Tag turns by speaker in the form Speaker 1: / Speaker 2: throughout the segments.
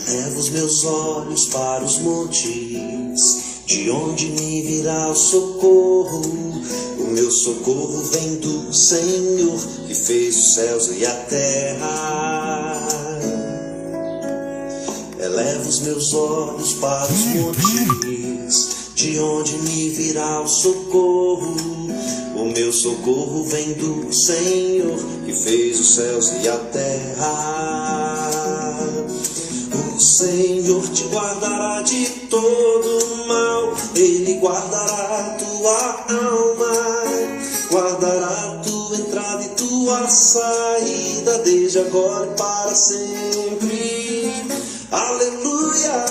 Speaker 1: Elevo os meus olhos para os montes, de onde me virá o socorro. O meu socorro vem do Senhor, que fez os céus e a terra. Elevo os meus olhos para os montes, de onde me virá o socorro. O meu socorro vem do Senhor, que fez os céus e a terra. O Senhor te guardará de todo mal, Ele guardará tua alma, guardará tua entrada e tua saída, desde agora e para sempre. Aleluia,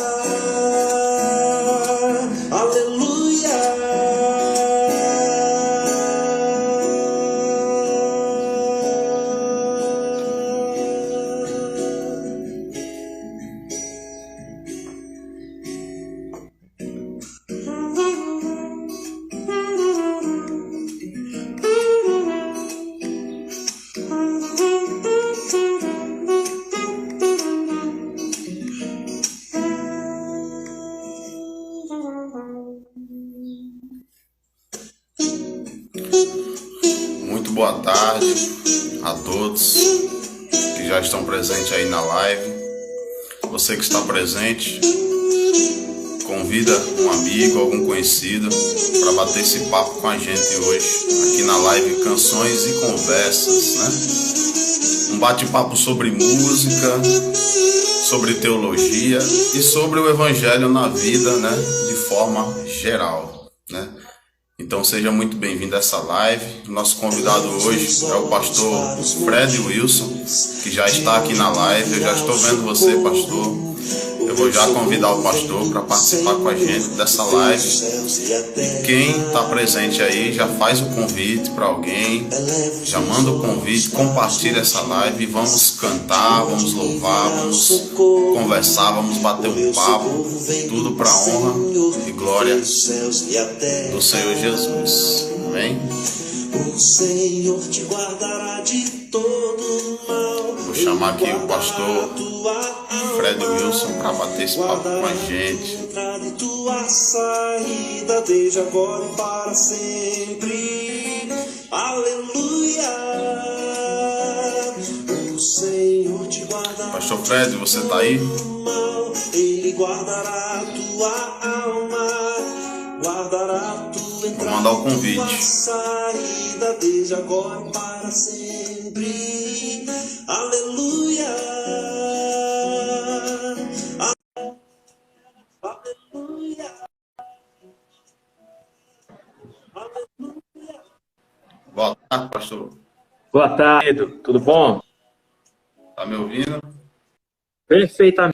Speaker 1: aleluia.
Speaker 2: Muito boa tarde a todos que já estão presentes aí na live. Você que está presente, convida um amigo, algum conhecido para bater esse papo com a gente hoje, aqui na live Canções e Conversas, né? Um bate-papo sobre música, sobre teologia e sobre o evangelho na vida, né? De forma geral, né? Então seja muito bem-vindo a essa live. Nosso convidado hoje é o pastor Fred Wilson, que já está aqui na live. Eu já estou vendo você, pastor. Eu vou já convidar o pastor para participar com a gente dessa live. E quem está presente aí já faz o convite para alguém, já manda o convite, compartilha essa live. Vamos cantar, vamos louvar, vamos conversar, vamos bater um papo, tudo para a honra e glória do Senhor Jesus. Amém?
Speaker 1: O Senhor te guardará de todo mal.
Speaker 2: Vou chamar aqui o pastor Fred Wilson para bater esse papo com a gente.
Speaker 1: Entrada e tua saída, desde agora e para sempre. Aleluia. O Senhor te guardará.
Speaker 2: Pastor Fred, você está aí?
Speaker 1: Ele guardará tua alma, guardará tua entrada.
Speaker 2: Vou mandar o convite.
Speaker 1: Tua saída, desde agora e para sempre. Aleluia. Aleluia.
Speaker 2: Boa tarde, pastor.
Speaker 3: Boa tarde, tudo bom?
Speaker 2: Tá me ouvindo?
Speaker 3: Perfeitamente.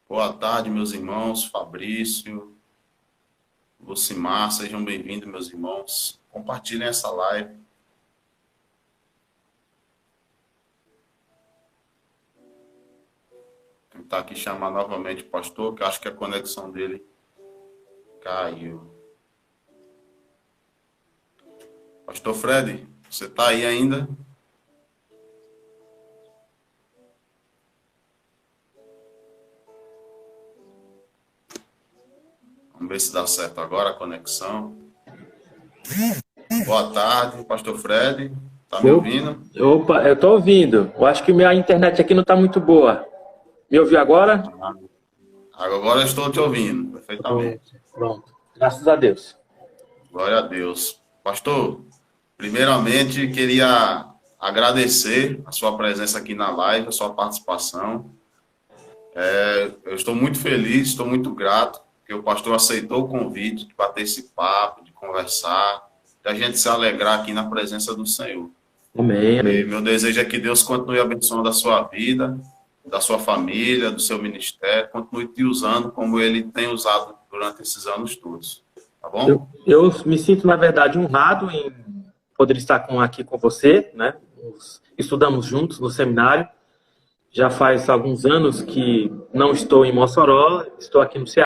Speaker 2: Boa tarde, meus irmãos. Fabrício, Lucimar, sejam bem-vindos, meus irmãos. Compartilhem essa live. Vou tentar aqui chamar novamente o pastor, que acho que a conexão dele caiu. Pastor Fred, você está aí ainda? Vamos ver se dá certo agora a conexão. Boa tarde, pastor Fred. Tá me ouvindo?
Speaker 3: Opa, eu tô ouvindo. Eu acho que minha internet aqui não tá muito boa. Me ouviu agora?
Speaker 2: Agora eu estou te ouvindo perfeitamente.
Speaker 3: Pronto. Graças a Deus.
Speaker 2: Glória a Deus. Pastor, primeiramente queria agradecer a sua presença aqui na live, a sua participação. Eu estou muito feliz, estou muito grato que o pastor aceitou o convite de bater esse papo, de conversar, de a gente se alegrar aqui na presença do Senhor.
Speaker 3: Amém, amém.
Speaker 2: E meu desejo é que Deus continue abençoando a sua vida, da sua família, do seu ministério, continue te usando como Ele tem usado durante esses anos todos. Tá bom?
Speaker 3: Eu me sinto, na verdade, honrado em poder estar aqui com você, né? Estudamos juntos no seminário. Já faz alguns anos que não estou em Mossoró, estou aqui no Ceará.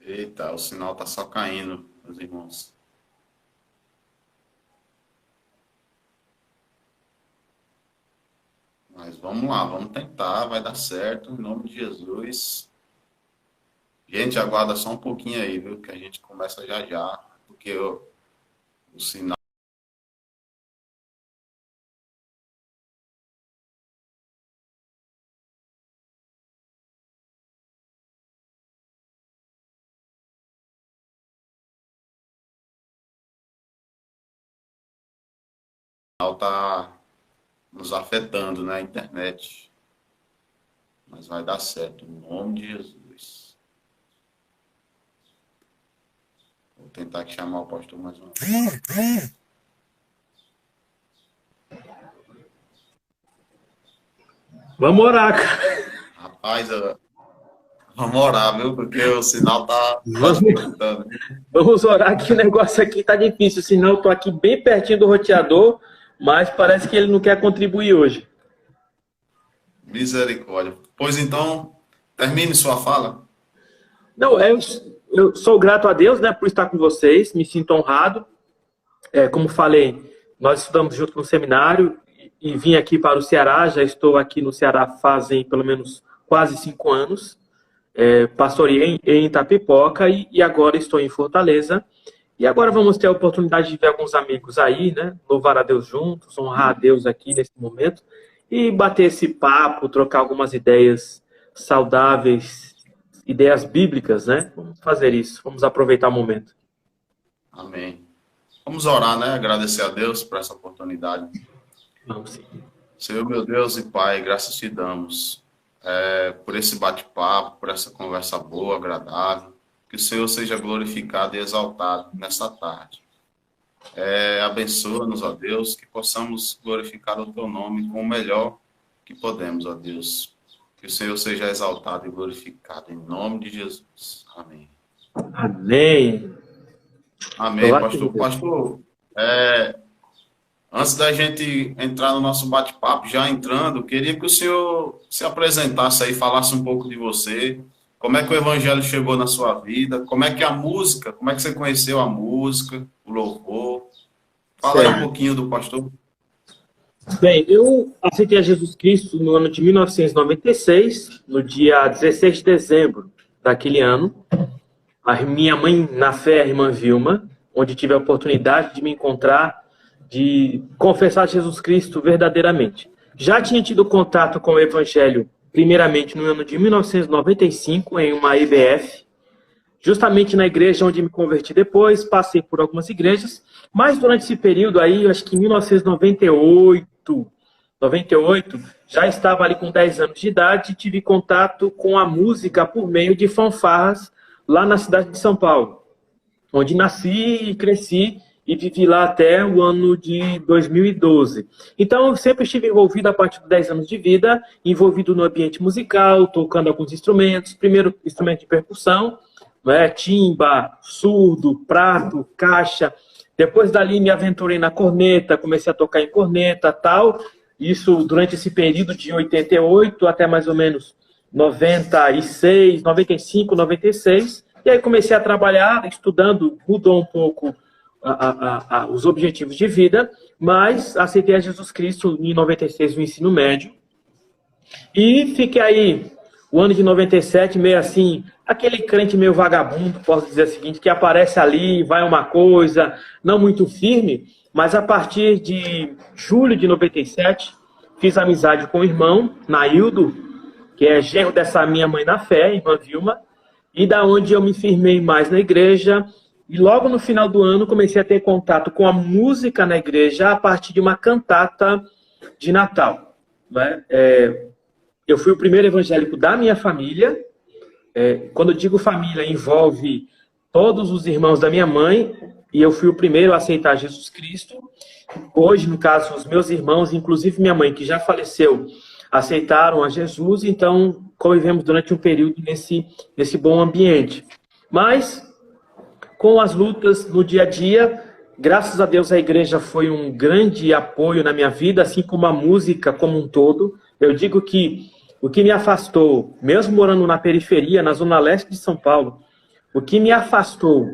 Speaker 2: Eita, o sinal tá só caindo, meus irmãos. Mas vamos lá, vamos tentar, vai dar certo, em nome de Jesus. Gente, aguarda só um pouquinho aí, viu, que a gente começa já já, porque o sinal tá nos afetando, né, a internet. Mas vai dar certo, em nome de Jesus. Vou tentar aqui chamar o pastor mais uma vez.
Speaker 3: Vamos orar, cara.
Speaker 2: Rapaz, vamos orar, viu? Porque o sinal tá afetando.
Speaker 3: Vamos orar que o negócio aqui tá difícil, senão eu tô aqui bem pertinho do roteador, mas parece que ele não quer contribuir hoje.
Speaker 2: Misericórdia. Pois então, termine sua fala.
Speaker 3: Não, eu sou grato a Deus, né, por estar com vocês, me sinto honrado. Como falei, nós estudamos junto no seminário e vim aqui para o Ceará, já estou aqui no Ceará fazem pelo menos quase 5 anos. Pastoreei em Itapipoca e agora estou em Fortaleza. E agora vamos ter a oportunidade de ver alguns amigos aí, né? Louvar a Deus juntos, honrar a Deus aqui nesse momento e bater esse papo, trocar algumas ideias saudáveis, ideias bíblicas, né? Vamos fazer isso, vamos aproveitar o momento.
Speaker 2: Amém. Vamos orar, né? Agradecer a Deus por essa oportunidade.
Speaker 3: Vamos sim.
Speaker 2: Senhor, meu Deus e Pai, graças te damos por esse bate-papo, por essa conversa boa, agradável. Que o Senhor seja glorificado e exaltado nessa tarde. Abençoa-nos, ó Deus, que possamos glorificar o Teu nome com o melhor que podemos, ó Deus. Que o Senhor seja exaltado e glorificado, em nome de Jesus. Amém.
Speaker 3: Amém.
Speaker 2: Amém, pastor. Pastor, antes da gente entrar no nosso bate-papo, já entrando, queria que o senhor se apresentasse aí, falasse um pouco de você. Como é que o evangelho chegou na sua vida? Como é que a música, como é que você conheceu a música, o louvor? Fala aí um pouquinho do pastor.
Speaker 3: Bem, eu aceitei a Jesus Cristo no ano de 1996, no dia 16 de dezembro daquele ano. A minha mãe na fé, a irmã Vilma, onde tive a oportunidade de me encontrar, de confessar Jesus Cristo verdadeiramente. Já tinha tido contato com o evangelho primeiramente no ano de 1995, em uma IBF, justamente na igreja onde me converti depois, passei por algumas igrejas, mas durante esse período aí, acho que em 1998, 98, já estava ali com 10 anos de idade e tive contato com a música por meio de fanfarras lá na cidade de São Paulo, onde nasci e cresci e vivi lá até o ano de 2012. Então, eu sempre estive envolvido a partir de 10 anos de vida, envolvido no ambiente musical, tocando alguns instrumentos, primeiro instrumento de percussão, né, timba, surdo, prato, caixa. Depois dali me aventurei na corneta, comecei a tocar em corneta, tal. Isso durante esse período de 88 até mais ou menos 96, 95, 96. E aí comecei a trabalhar, estudando, mudou um pouco os objetivos de vida, mas aceitei a Jesus Cristo em 96 no ensino médio. E fiquei aí o ano de 97 meio assim, aquele crente meio vagabundo, posso dizer o seguinte, que aparece ali, vai uma coisa, não muito firme, mas a partir de julho de 97, fiz amizade com o irmão, Naildo, que é genro dessa minha mãe na fé, irmã Vilma, e da onde eu me firmei mais na igreja, e logo no final do ano comecei a ter contato com a música na igreja a partir de uma cantata de Natal. Né? Eu fui o primeiro evangélico da minha família. Quando eu digo família, envolve todos os irmãos da minha mãe, e eu fui o primeiro a aceitar Jesus Cristo. Hoje, no caso, os meus irmãos, inclusive minha mãe, que já faleceu, aceitaram a Jesus, então convivemos durante um período nesse bom ambiente. Mas, com as lutas no dia a dia, graças a Deus a igreja foi um grande apoio na minha vida, assim como a música como um todo. Eu digo que o que me afastou, mesmo morando na periferia, na zona leste de São Paulo, o que me afastou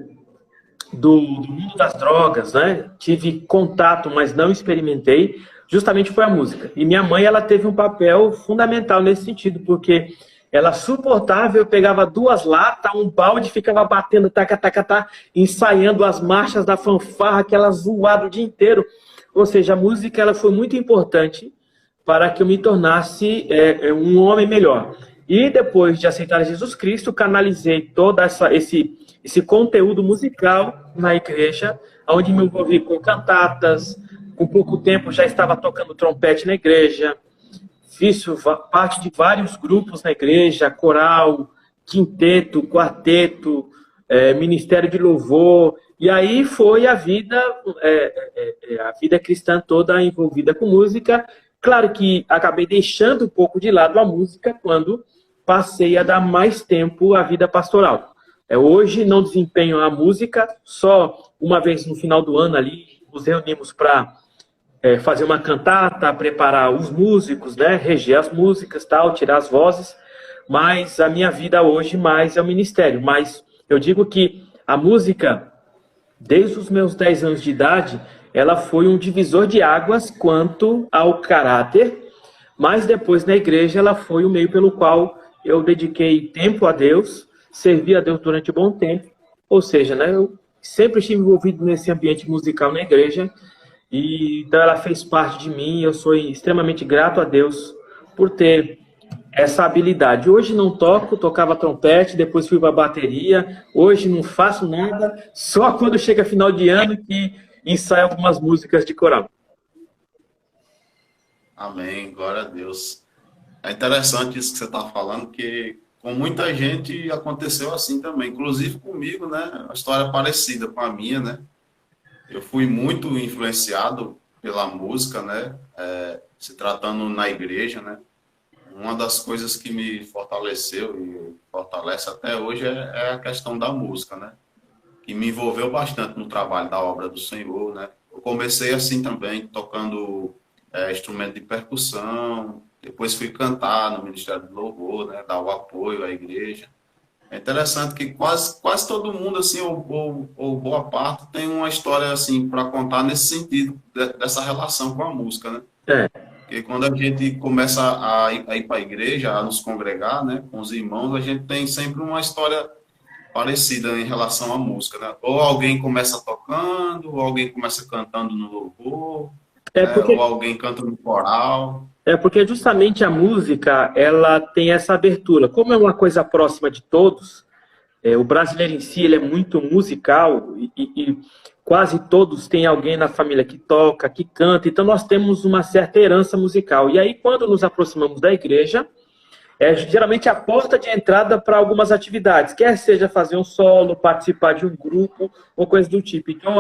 Speaker 3: do mundo das drogas, né? Tive contato, mas não experimentei, justamente foi a música. E minha mãe, ela teve um papel fundamental nesse sentido, porque ela suportava, eu pegava 2 latas, um balde, ficava batendo, ensaiando as marchas da fanfarra, aquela zoada o dia inteiro. Ou seja, a música ela foi muito importante para que eu me tornasse um homem melhor. E depois de aceitar Jesus Cristo, canalizei todo esse conteúdo musical na igreja, onde me envolvi com cantatas. Com pouco tempo já estava tocando trompete na igreja, fiz parte de vários grupos na igreja, coral, quinteto, quarteto, ministério de louvor, e aí foi a vida cristã toda envolvida com música. Claro que acabei deixando um pouco de lado a música quando passei a dar mais tempo à vida pastoral. Hoje não desempenho a música, só uma vez no final do ano ali, nos reunimos para fazer uma cantata, preparar os músicos, né, reger as músicas, tal, tirar as vozes, mas a minha vida hoje mais é o ministério. Mas eu digo que a música, desde os meus 10 anos de idade, ela foi um divisor de águas quanto ao caráter, mas depois na igreja ela foi o meio pelo qual eu dediquei tempo a Deus, servi a Deus durante um bom tempo, ou seja, né, eu sempre estive envolvido nesse ambiente musical na igreja, e então ela fez parte de mim, e eu sou extremamente grato a Deus por ter essa habilidade. Hoje não toco, tocava trompete, depois fui para a bateria, hoje não faço nada, só quando chega final de ano que ensaio algumas músicas de coral.
Speaker 2: Amém, glória a Deus. É interessante isso que você está falando, que com muita gente aconteceu assim também, inclusive comigo, né? Uma história parecida com a minha, né? Eu fui muito influenciado pela música, né? Se tratando na igreja, né? Uma das coisas que me fortaleceu e fortalece até hoje é a questão da música, né? Que me envolveu bastante no trabalho da obra do Senhor, né? Eu comecei assim também, tocando instrumento de percussão, depois fui cantar no Ministério do Louvor, né? Dar o apoio à igreja. É interessante que quase todo mundo, assim, ou boa parte, tem uma história assim para contar nesse sentido, dessa relação com a música, né? Porque quando a gente começa a ir para a igreja, a nos congregar, né, com os irmãos, a gente tem sempre uma história parecida em relação à música, né? Ou alguém começa tocando, ou alguém começa cantando no louvor, ou alguém canta no coral.
Speaker 3: Porque justamente a música, ela tem essa abertura. Como é uma coisa próxima de todos, o brasileiro em si ele é muito musical, e quase todos têm alguém na família que toca, que canta, então nós temos uma certa herança musical. E aí, quando nos aproximamos da igreja, é geralmente a porta de entrada para algumas atividades, quer seja fazer um solo, participar de um grupo ou coisa do tipo. Então,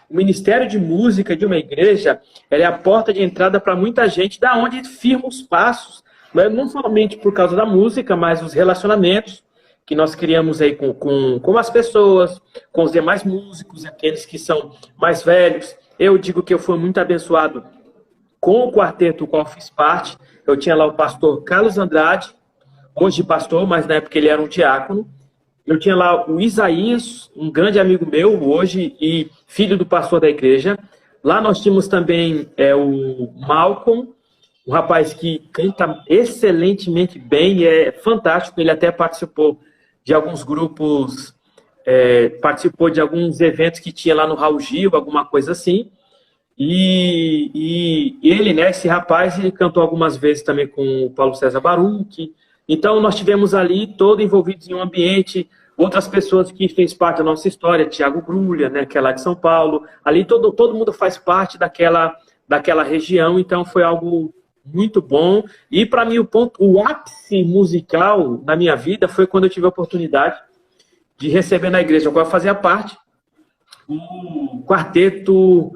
Speaker 3: o Ministério de Música de uma igreja, ela é a porta de entrada para muita gente, da onde firma os passos, não somente por causa da música, mas os relacionamentos que nós criamos aí com as pessoas, com os demais músicos, aqueles que são mais velhos. Eu digo que eu fui muito abençoado com o quarteto qual fiz parte. Eu tinha lá o pastor Carlos Andrade, hoje pastor, mas na época ele era um diácono. Eu tinha lá o Isaías, um grande amigo meu hoje e filho do pastor da igreja. Lá nós tínhamos também o Malcolm, um rapaz que canta excelentemente bem, é fantástico. Ele até participou de alguns grupos, participou de alguns eventos que tinha lá no Raul Gil, alguma coisa assim. E ele, né, esse rapaz, ele cantou algumas vezes também com o Paulo César Baruch. Então, nós tivemos ali, todos envolvidos em um ambiente, outras pessoas que fez parte da nossa história, Tiago Grulha, né, que é lá de São Paulo. Ali todo mundo faz parte daquela região, então foi algo muito bom. E, para mim, o ápice musical na minha vida foi quando eu tive a oportunidade de receber na igreja, qual eu fazia parte, o quarteto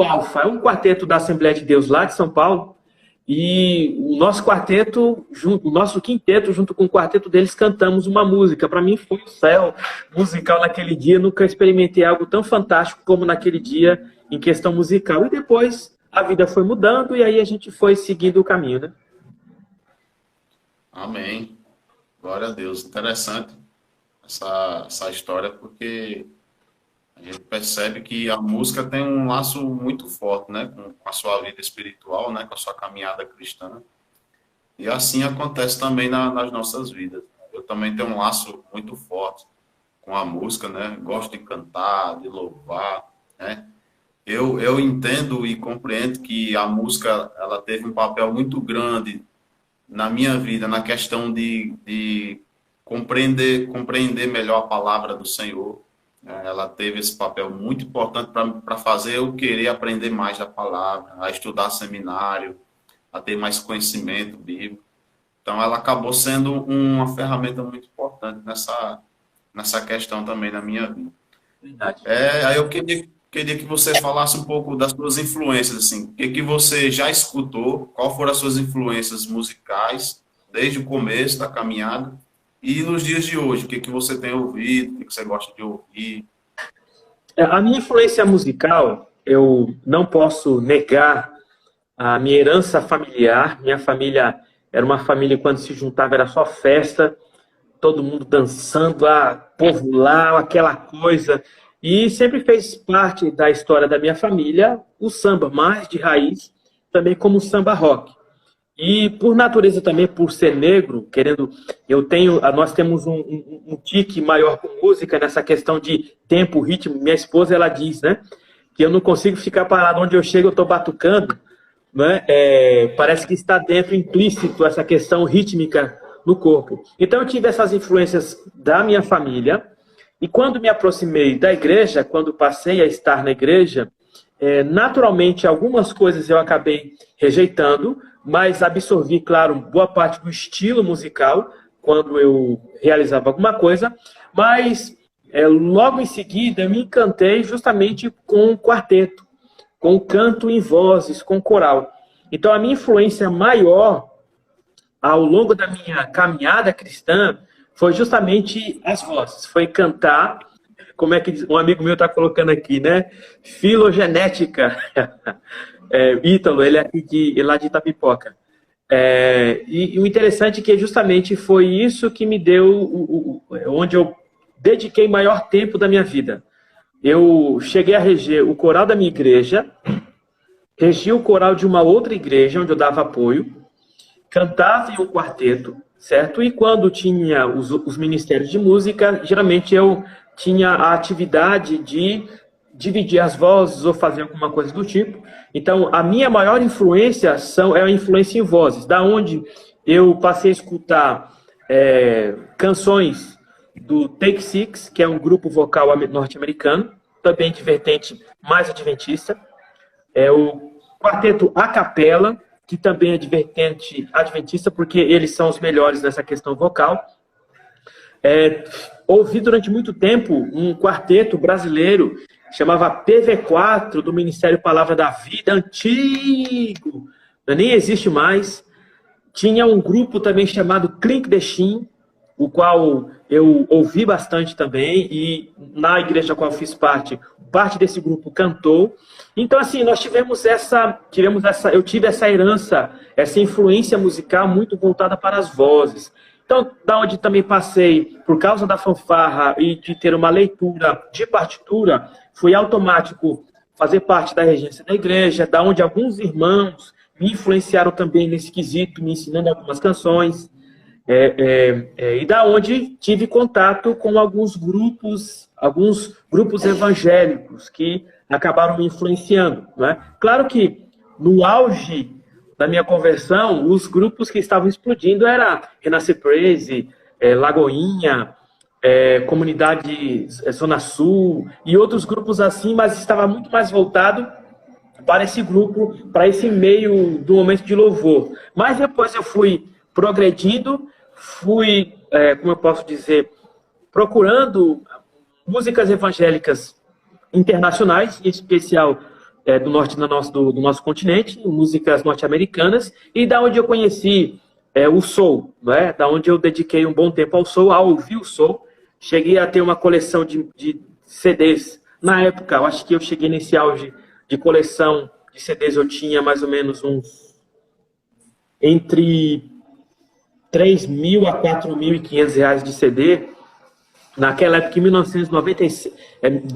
Speaker 3: Alfa. É um quarteto da Assembleia de Deus lá de São Paulo. E o nosso quarteto, o nosso quinteto, junto com o quarteto deles, cantamos uma música. Para mim foi o céu musical naquele dia. Nunca experimentei algo tão fantástico como naquele dia em questão musical. E depois a vida foi mudando e aí a gente foi seguindo o caminho, né?
Speaker 2: Amém. Glória a Deus. Interessante essa história, porque a gente percebe que a música tem um laço muito forte, né, com a sua vida espiritual, né, com a sua caminhada cristã. E assim acontece também nas nossas vidas. Eu também tenho um laço muito forte com a música, né? Gosto de cantar, de louvar, né? Eu entendo e compreendo que a música ela teve um papel muito grande na minha vida, na questão de compreender melhor a palavra do Senhor. Ela teve esse papel muito importante para fazer eu querer aprender mais da palavra, a estudar seminário, a ter mais conhecimento bíblico. Então, ela acabou sendo uma ferramenta muito importante nessa questão também na minha vida.
Speaker 3: Verdade.
Speaker 2: Aí eu queria que você falasse um pouco das suas influências, assim, o que você já escutou, qual foram as suas influências musicais desde o começo da caminhada. E nos dias de hoje, o que você tem ouvido, o que você gosta de ouvir?
Speaker 3: A minha influência musical, eu não posso negar a minha herança familiar. Minha família era uma família, quando se juntava, era só festa, todo mundo dançando, povo lá, aquela coisa. E sempre fez parte da história da minha família o samba, mais de raiz, também como o samba rock. E por natureza também, por ser negro, nós temos um tique maior com música nessa questão de tempo, ritmo. Minha esposa, ela diz, né, que eu não consigo ficar parado onde eu chego, eu estou batucando, né? Parece que está dentro, implícito, essa questão rítmica no corpo. Então eu tive essas influências da minha família, e quando me aproximei da igreja, quando passei a estar na igreja, naturalmente algumas coisas eu acabei rejeitando, mas absorvi, claro, boa parte do estilo musical quando eu realizava alguma coisa, mas logo em seguida eu me encantei justamente com o quarteto, com o canto em vozes, com o coral. Então a minha influência maior ao longo da minha caminhada cristã foi justamente as vozes, foi cantar, como é que um amigo meu está colocando aqui, né? Filogenética. Ítalo, ele é lá de Itapipoca. E o interessante é que justamente foi isso que me deu, onde eu dediquei maior tempo da minha vida. Eu cheguei a reger o coral da minha igreja, regi o coral de uma outra igreja, onde eu dava apoio, cantava em um quarteto, certo? E quando tinha os ministérios de música, geralmente eu tinha a atividade de dividir as vozes ou fazer alguma coisa do tipo. Então, a minha maior influência é a influência em vozes, da onde eu passei a escutar canções do Take Six, que é um grupo vocal norte-americano, também de vertente mais adventista. O quarteto a capela, que também é de vertente adventista, porque eles são os melhores nessa questão vocal. Ouvi durante muito tempo um quarteto brasileiro, chamava PV4, do Ministério Palavra da Vida, antigo, nem existe mais. Tinha um grupo também chamado Clink the Chin, o qual eu ouvi bastante também, e na igreja a qual fiz parte desse grupo cantou. Então, assim, nós eu tive essa herança, essa influência musical muito voltada para as vozes. Então, da onde também passei, por causa da fanfarra e de ter uma leitura de partitura, foi automático fazer parte da regência da igreja, da onde alguns irmãos me influenciaram também nesse quesito, me ensinando algumas canções, e da onde tive contato com alguns grupos evangélicos que acabaram me influenciando, né? Claro que no auge da minha conversão, os grupos que estavam explodindo era Renascer Praise, Lagoinha, Comunidade Zona Sul e outros grupos assim, mas estava muito mais voltado para esse grupo, para esse meio do momento de louvor. Mas depois eu fui progredindo, como eu posso dizer, procurando músicas evangélicas internacionais, em especial do norte do nosso continente, músicas norte-americanas, e da onde eu conheci o soul, né? Da onde eu dediquei um bom tempo ao soul, a ouvir o soul. Cheguei a ter uma coleção de CDs. Na época, eu acho que eu cheguei nesse auge de coleção de CDs, eu tinha mais ou menos entre 3.000 a 4.500 reais de CD. Naquela época,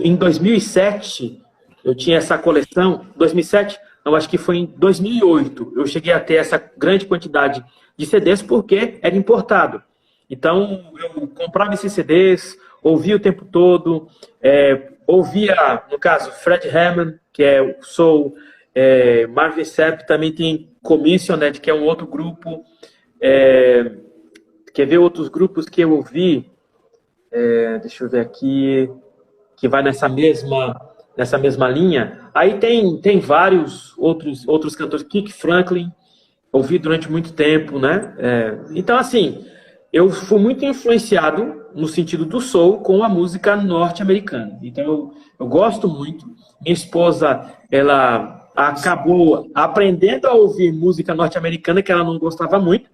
Speaker 3: em 2007, eu tinha essa coleção. 2007, eu acho que foi em 2008. Eu cheguei a ter essa grande quantidade de CDs porque era importado. Então, eu comprava esses CDs, ouvia o tempo todo, ouvia, no caso, Fred Hammond, que é o soul, Marvin Sapp, também tem Commissioned, que é um outro grupo. Quer ver outros grupos que eu ouvi? Deixa eu ver aqui, que vai nessa mesma linha. Aí tem vários outros cantores, Kirk Franklin, ouvi durante muito tempo, né? Então, assim, eu fui muito influenciado no sentido do soul com a música norte-americana. Então, eu gosto muito. Minha esposa, ela acabou aprendendo a ouvir música norte-americana, que ela não gostava muito.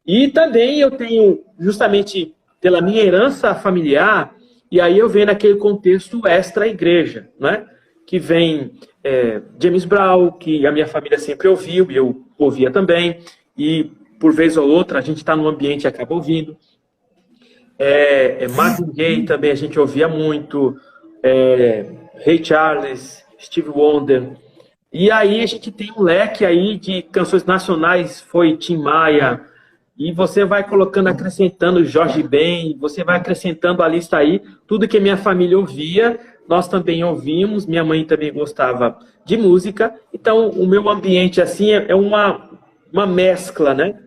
Speaker 3: E também eu tenho, justamente pela minha herança familiar, e aí eu venho naquele contexto extra-igreja, né? Que vem James Brown, que a minha família sempre ouviu, e eu ouvia também, e por vez ou outra a gente está num ambiente e acaba ouvindo. Marvin Gaye também a gente ouvia muito, Ray Charles, Stevie Wonder. E aí a gente tem um leque aí de canções nacionais, foi Tim Maia, e você vai colocando, acrescentando Jorge Ben, você vai acrescentando a lista aí, tudo que a minha família ouvia, nós também ouvimos, minha mãe também gostava de música, então o meu ambiente assim é uma mescla, né?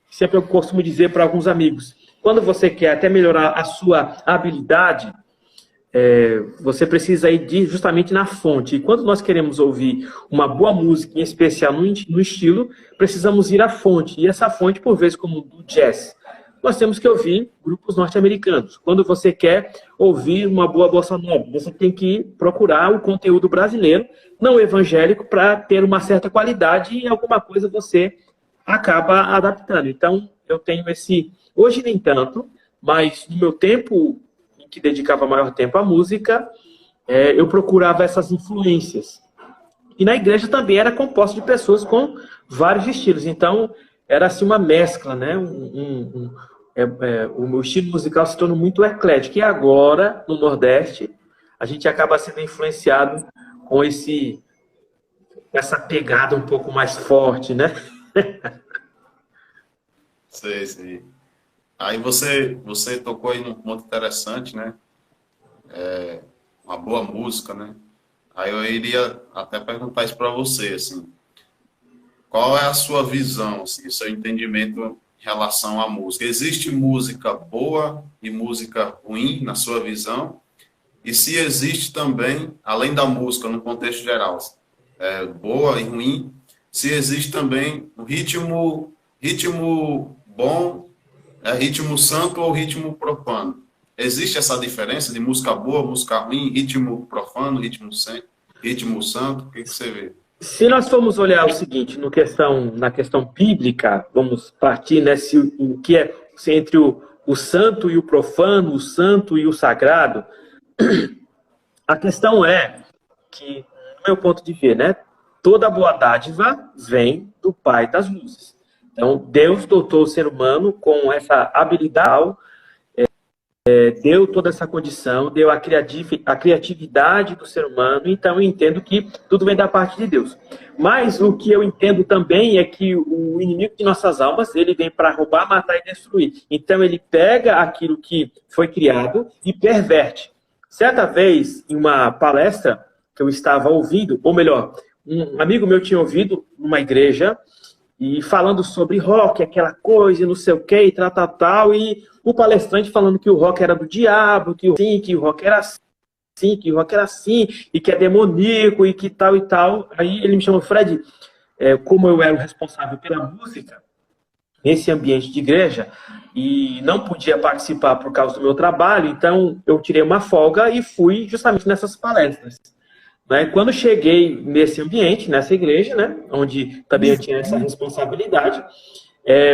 Speaker 3: Sempre eu costumo dizer para alguns amigos, quando você quer até melhorar a sua habilidade, você precisa ir justamente na fonte. E quando nós queremos ouvir uma boa música, em especial no estilo, precisamos ir à fonte. E essa fonte, por vezes, como do jazz, nós temos que ouvir grupos norte-americanos. Quando você quer ouvir uma boa bossa nova, você tem que procurar o conteúdo brasileiro, não evangélico, para ter uma certa qualidade e alguma coisa você acaba adaptando. Então, eu tenho esse... Hoje nem tanto, mas no meu tempo... que dedicava maior tempo à música, eu procurava essas influências. E na igreja também era composto de pessoas com vários estilos. Então, era assim uma mescla, né? O meu estilo musical se tornou muito eclético. E agora, no Nordeste, a gente acaba sendo influenciado com essa pegada um pouco mais forte, né?
Speaker 2: Sei. Aí você tocou aí num ponto interessante, né? Uma boa música, né? Aí eu iria até perguntar isso para você, assim. Qual é a sua visão, assim, o seu entendimento em relação à música? Existe música boa e música ruim, na sua visão? E se existe também, além da música, no contexto geral, boa e ruim, se existe também um ritmo bom, ritmo santo ou ritmo profano. Existe essa diferença de música boa, música ruim, ritmo profano, ritmo santo? O que você vê?
Speaker 3: Se nós formos olhar o seguinte, na questão bíblica, vamos partir, né, o que é entre o santo e o profano, o santo e o sagrado. A questão é que, no meu ponto de ver, né, toda boa dádiva vem do Pai das luzes. Então, Deus dotou o ser humano com essa habilidade, deu toda essa condição, deu a criatividade do ser humano, então eu entendo que tudo vem da parte de Deus. Mas o que eu entendo também é que o inimigo de nossas almas, ele vem para roubar, matar e destruir. Então ele pega aquilo que foi criado e perverte. Certa vez, em uma palestra que eu estava ouvindo, ou melhor, um amigo meu tinha ouvido numa igreja, e falando sobre rock, aquela coisa, não sei o que, e tal, e o palestrante falando que o rock era do diabo, que o rock era assim, que o rock era assim, e que é demoníaco, e que tal e tal. Aí ele me chamou, Fred, como eu era o responsável pela música, nesse ambiente de igreja, e não podia participar por causa do meu trabalho, então eu tirei uma folga e fui justamente nessas palestras. Né? Quando cheguei nesse ambiente, nessa igreja, né, onde também eu tinha essa responsabilidade,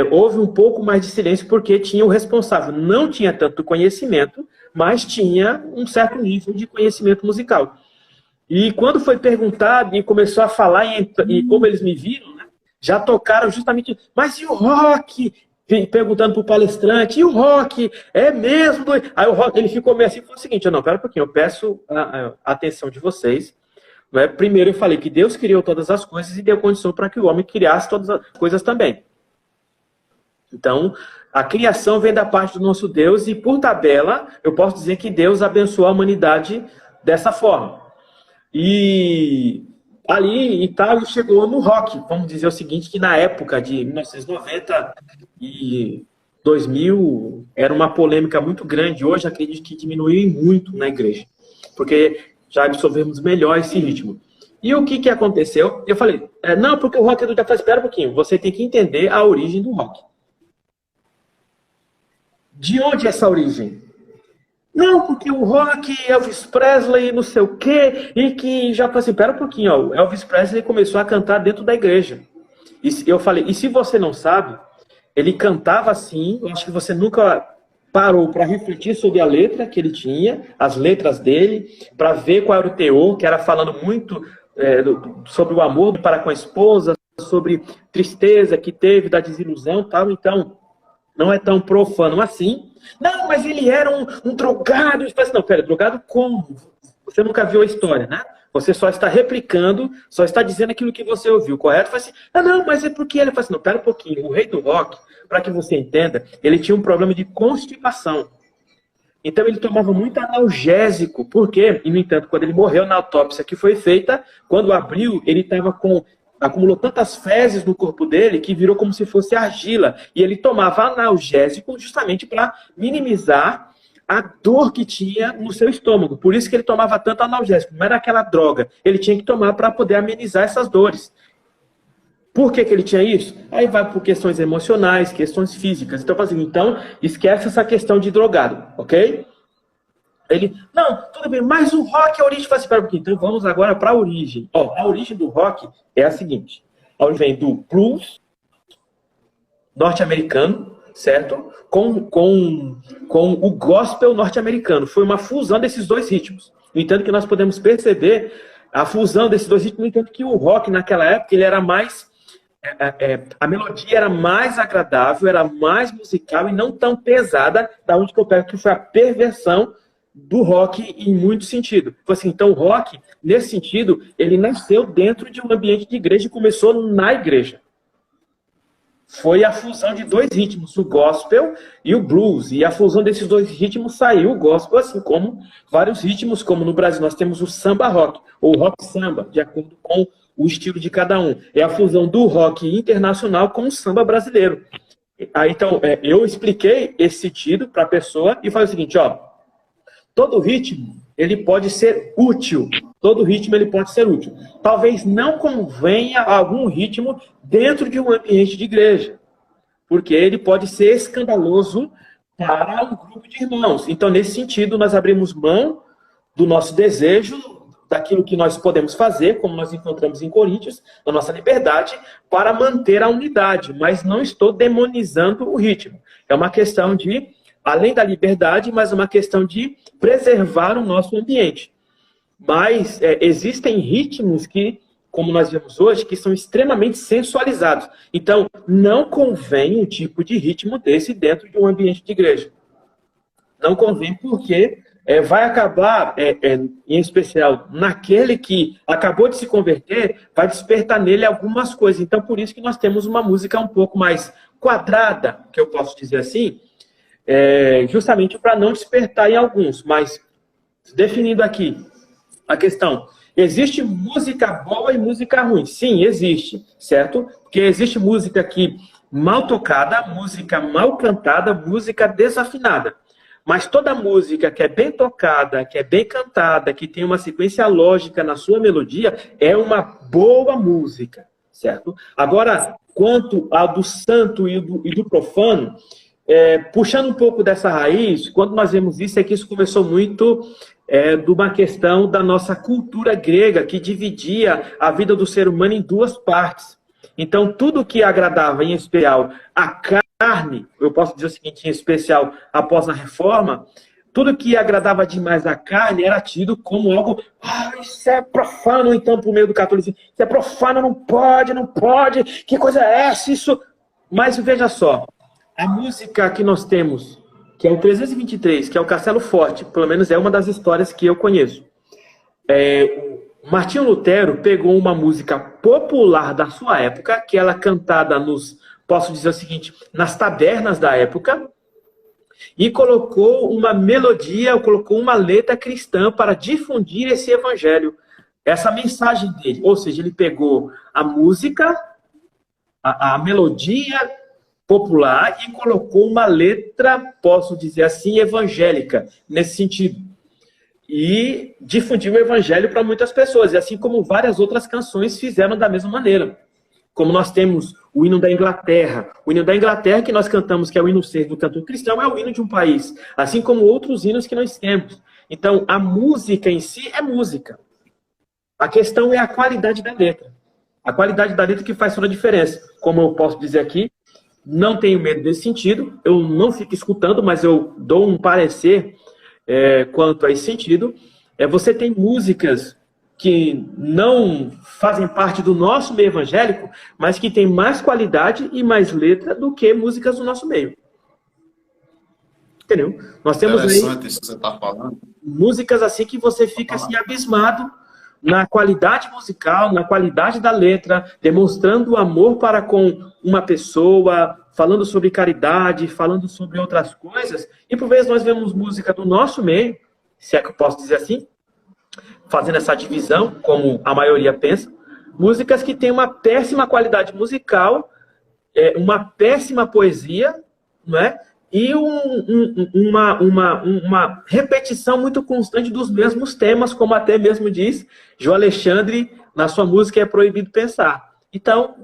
Speaker 3: houve um pouco mais de silêncio porque tinha o responsável. Não tinha tanto conhecimento, mas tinha um certo nível de conhecimento musical. E quando foi perguntado e começou a falar, e como eles me viram, né, já tocaram justamente, mas e o rock? Perguntando para o palestrante, e o rock? É mesmo? Aí o rock, ele ficou meio assim, falou o seguinte, não, pera um pouquinho, eu peço a atenção de vocês. Primeiro eu falei que Deus criou todas as coisas e deu condição para que o homem criasse todas as coisas também. Então, a criação vem da parte do nosso Deus e, por tabela, eu posso dizer que Deus abençoou a humanidade dessa forma. E ali e tal, chegou no rock. Vamos dizer o seguinte, que na época de 1990 e 2000, era uma polêmica muito grande. Hoje, acredito que diminuiu muito na igreja. Porque já absorvemos melhor esse ritmo. E o que aconteceu? Eu falei, não, porque o rock é do diabo. Espera um pouquinho, você tem que entender a origem do rock. De onde é essa origem? Não, porque o rock, Elvis Presley, não sei o quê, e que já falei assim, espera um pouquinho, ó, o Elvis Presley começou a cantar dentro da igreja. E eu falei, e se você não sabe, ele cantava assim, eu acho que você nunca parou para refletir sobre a letra que ele tinha, as letras dele, para ver qual era o teor, que era falando muito sobre o amor para com a esposa, sobre tristeza que teve, da desilusão e tal. Então, não é tão profano assim. Não, mas ele era um drogado. Não, pera, drogado como? Você nunca viu a história, né? Você só está replicando, só está dizendo aquilo que você ouviu, correto? Fala assim, não, mas é porque ele fala assim, não, pera um pouquinho, o rei do rock, para que você entenda, ele tinha um problema de constipação. Então ele tomava muito analgésico, porque, e no entanto, quando ele morreu na autópsia que foi feita, quando abriu, ele estava acumulou tantas fezes no corpo dele que virou como se fosse argila. E ele tomava analgésico justamente para minimizar a dor que tinha no seu estômago. Por isso que ele tomava tanto analgésico. Não era aquela droga. Ele tinha que tomar para poder amenizar essas dores. Por que ele tinha isso? Aí vai por questões emocionais, questões físicas. Então, esquece essa questão de drogado, ok? Ele, não, tudo bem, mas o rock, a origem, faz assim, então vamos agora para a origem. A origem do rock é a seguinte. A origem vem do blues norte-americano, certo? Com o gospel norte-americano. Foi uma fusão desses dois ritmos. No entanto, que nós podemos perceber a fusão desses dois ritmos, no entanto, que o rock, naquela época, ele era mais... a melodia era mais agradável, era mais musical e não tão pesada, da onde que eu pego que foi a perversão do rock em muito sentido. Assim, então, o rock, nesse sentido, ele nasceu dentro de um ambiente de igreja e começou na igreja. Foi a fusão de dois ritmos, o gospel e o blues. E a fusão desses dois ritmos saiu o gospel, assim como vários ritmos, como no Brasil nós temos o samba rock, ou rock samba, de acordo com o estilo de cada um. É a fusão do rock internacional com o samba brasileiro. Então, eu expliquei esse sentido para a pessoa e falei o seguinte, todo ritmo ele pode ser útil. Todo ritmo ele pode ser útil. Talvez não convenha algum ritmo dentro de um ambiente de igreja, porque ele pode ser escandaloso para um grupo de irmãos. Então, nesse sentido, nós abrimos mão do nosso desejo, daquilo que nós podemos fazer, como nós encontramos em Coríntios, da nossa liberdade, para manter a unidade. Mas não estou demonizando o ritmo. É uma questão de, além da liberdade, mas uma questão de preservar o nosso ambiente. Mas existem ritmos que, como nós vemos hoje, que são extremamente sensualizados. Então, não convém um tipo de ritmo desse dentro de um ambiente de igreja. Não convém porque vai acabar, em especial, naquele que acabou de se converter, vai despertar nele algumas coisas. Então, por isso que nós temos uma música um pouco mais quadrada, que eu posso dizer assim, justamente para não despertar em alguns. Mas, definindo aqui a questão, existe música boa e música ruim? Sim, existe, certo? Porque existe música aqui mal tocada, música mal cantada, música desafinada. Mas toda música que é bem tocada, que é bem cantada, que tem uma sequência lógica na sua melodia, é uma boa música, certo? Agora, quanto ao do santo e do profano, puxando um pouco dessa raiz, quando nós vemos isso, é que isso começou muito de uma questão da nossa cultura grega, que dividia a vida do ser humano em duas partes. Então, tudo que agradava, em especial, a carne, eu posso dizer o seguinte, em especial, após a reforma, tudo que agradava demais a carne era tido como algo, isso é profano, então, por meio do catolicismo, isso é profano, não pode, que coisa é essa, isso... Mas veja só, a música que nós temos, que é o 323, que é o Castelo Forte, pelo menos é uma das histórias que eu conheço. Martinho Lutero pegou uma música popular da sua época, que ela cantada posso dizer o seguinte, nas tabernas da época, e colocou uma melodia, colocou uma letra cristã para difundir esse evangelho, essa mensagem dele. Ou seja, ele pegou a música, a melodia popular e colocou uma letra, posso dizer assim, evangélica, nesse sentido. E difundiu o evangelho para muitas pessoas, e assim como várias outras canções fizeram da mesma maneira. Como nós temos o hino da Inglaterra. O hino da Inglaterra que nós cantamos, que é o hino 6 do cantor cristão, é o hino de um país. Assim como outros hinos que nós temos. Então, a música em si é música. A questão é a qualidade da letra. A qualidade da letra que faz toda a diferença. Como eu posso dizer aqui, não tenho medo desse sentido. Eu não fico escutando, mas eu dou um parecer quanto a esse sentido. Você tem músicas que não fazem parte do nosso meio evangélico, mas que tem mais qualidade e mais letra do que músicas do nosso meio. Entendeu? Nós temos aí
Speaker 2: isso que você está falando.
Speaker 3: Músicas assim que você fica assim, abismado na qualidade musical, na qualidade da letra, demonstrando o amor para com uma pessoa, falando sobre caridade, falando sobre outras coisas. E por vezes nós vemos música do nosso meio, se é que eu posso dizer assim, fazendo essa divisão, como a maioria pensa, músicas que têm uma péssima qualidade musical, uma péssima poesia, não é? E uma repetição muito constante dos mesmos temas, como até mesmo diz João Alexandre na sua música É Proibido Pensar. Então,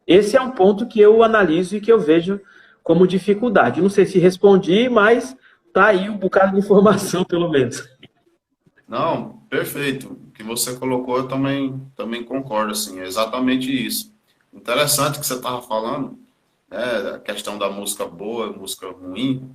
Speaker 3: esse é um ponto que eu analiso e que eu vejo como dificuldade. Não sei se respondi, mas tá aí um bocado de informação, pelo menos.
Speaker 2: Não, perfeito. O que você colocou, eu também concordo, assim, é exatamente isso. Interessante que você estava falando, a questão da música boa, música ruim,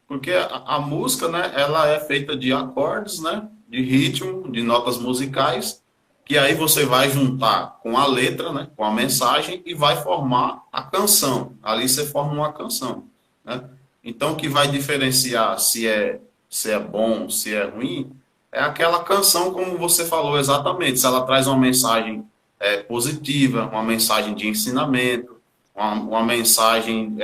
Speaker 2: porque a música, né, ela é feita de acordes, né, de ritmo, de notas musicais, que aí você vai juntar com a letra, né, com a mensagem, e vai formar a canção. Ali você forma uma canção, né? Então, o que vai diferenciar se é bom, se é ruim, é aquela canção, como você falou exatamente, se ela traz uma mensagem positiva, uma mensagem de ensinamento, uma mensagem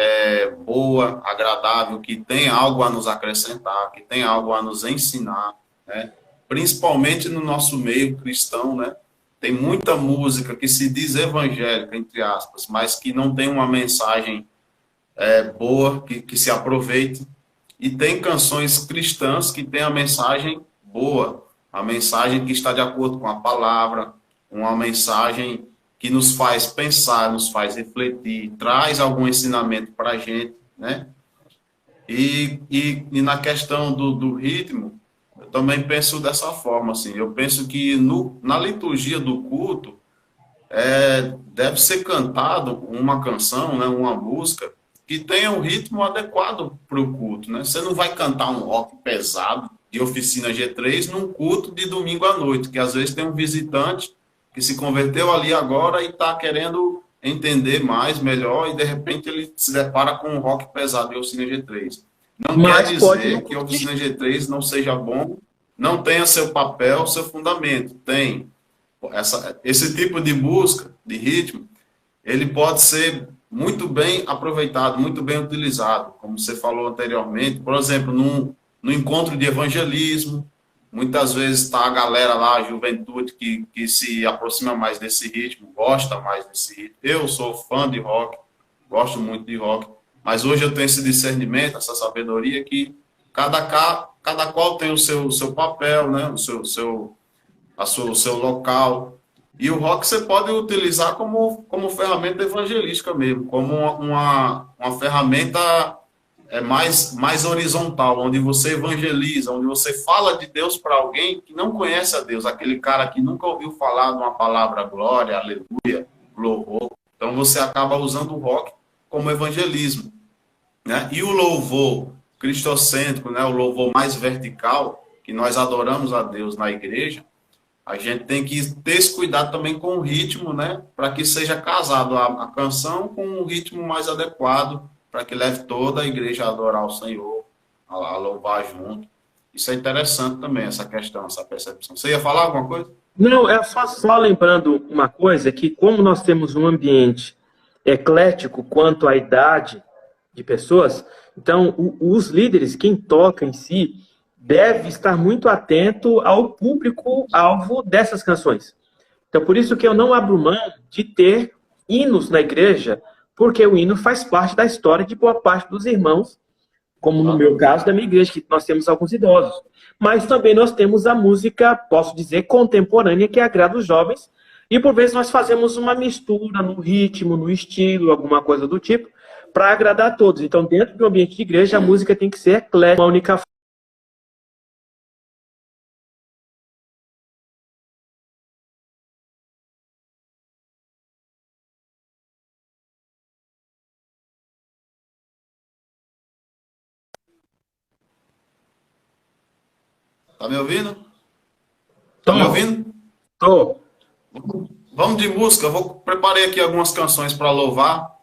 Speaker 2: boa, agradável, que tem algo a nos acrescentar, que tem algo a nos ensinar, né? Principalmente no nosso meio cristão, né? Tem muita música que se diz evangélica, entre aspas, mas que não tem uma mensagem boa, que se aproveite. E tem canções cristãs que têm a mensagem boa, a mensagem que está de acordo com a palavra, uma mensagem que nos faz pensar, nos faz refletir, traz algum ensinamento para a gente, né? E na questão do ritmo, eu também penso dessa forma, assim, eu penso que na liturgia do culto, deve ser cantado uma canção, né, uma música, que tenha um ritmo adequado para o culto, né? Você não vai cantar um rock pesado de oficina G3 num culto de domingo à noite, que às vezes tem um visitante que se converteu ali agora e está querendo entender mais, melhor, e de repente ele se depara com um rock pesado de oficina G3. Não quer
Speaker 3: Mas pode
Speaker 2: dizer
Speaker 3: não
Speaker 2: que a
Speaker 3: curtir.
Speaker 2: oficina G3 não seja bom, não tenha seu papel, seu fundamento. Tem. Esse tipo de busca, de ritmo, ele pode ser muito bem aproveitado, muito bem utilizado, como você falou anteriormente. Por exemplo, num encontro de evangelismo, muitas vezes está a galera lá, a juventude, que se aproxima mais desse ritmo, gosta mais desse ritmo. Eu sou fã de rock, gosto muito de rock, mas hoje eu tenho esse discernimento, essa sabedoria que cada qual tem o seu papel, né? O seu local. E o rock você pode utilizar como ferramenta evangelística mesmo, como uma ferramenta mais horizontal, onde você evangeliza, onde você fala de Deus para alguém que não conhece a Deus, aquele cara que nunca ouviu falar de uma palavra glória, aleluia, louvor. Então você acaba usando o rock como evangelismo, né? E o louvor cristocêntrico, né? O louvor mais vertical, que nós adoramos a Deus na igreja, a gente tem que ter esse cuidado também com o ritmo, né? Para que seja casado a canção com um ritmo mais adequado, para que leve toda a igreja a adorar o Senhor, a louvar junto. Isso é interessante também, essa questão, essa percepção. Você ia falar alguma coisa?
Speaker 3: Não, é só lembrando uma coisa, que como nós temos um ambiente eclético quanto à idade de pessoas, então os líderes, quem toca em si, deve estar muito atento ao público-alvo dessas canções. Então, por isso que eu não abro mão de ter hinos na igreja, porque o hino faz parte da história de boa parte dos irmãos, como no meu caso, da minha igreja, que nós temos alguns idosos. Mas também nós temos a música, posso dizer, contemporânea, que agrada os jovens. E por vezes nós fazemos uma mistura no ritmo, no estilo, alguma coisa do tipo, para agradar a todos. Então, dentro do ambiente de igreja, a música tem que ser eclética, uma única.
Speaker 2: Tá me ouvindo? Tá me
Speaker 3: Tô,
Speaker 2: ouvindo?
Speaker 3: tô.
Speaker 2: Vamos de música. Preparei aqui algumas canções para louvar.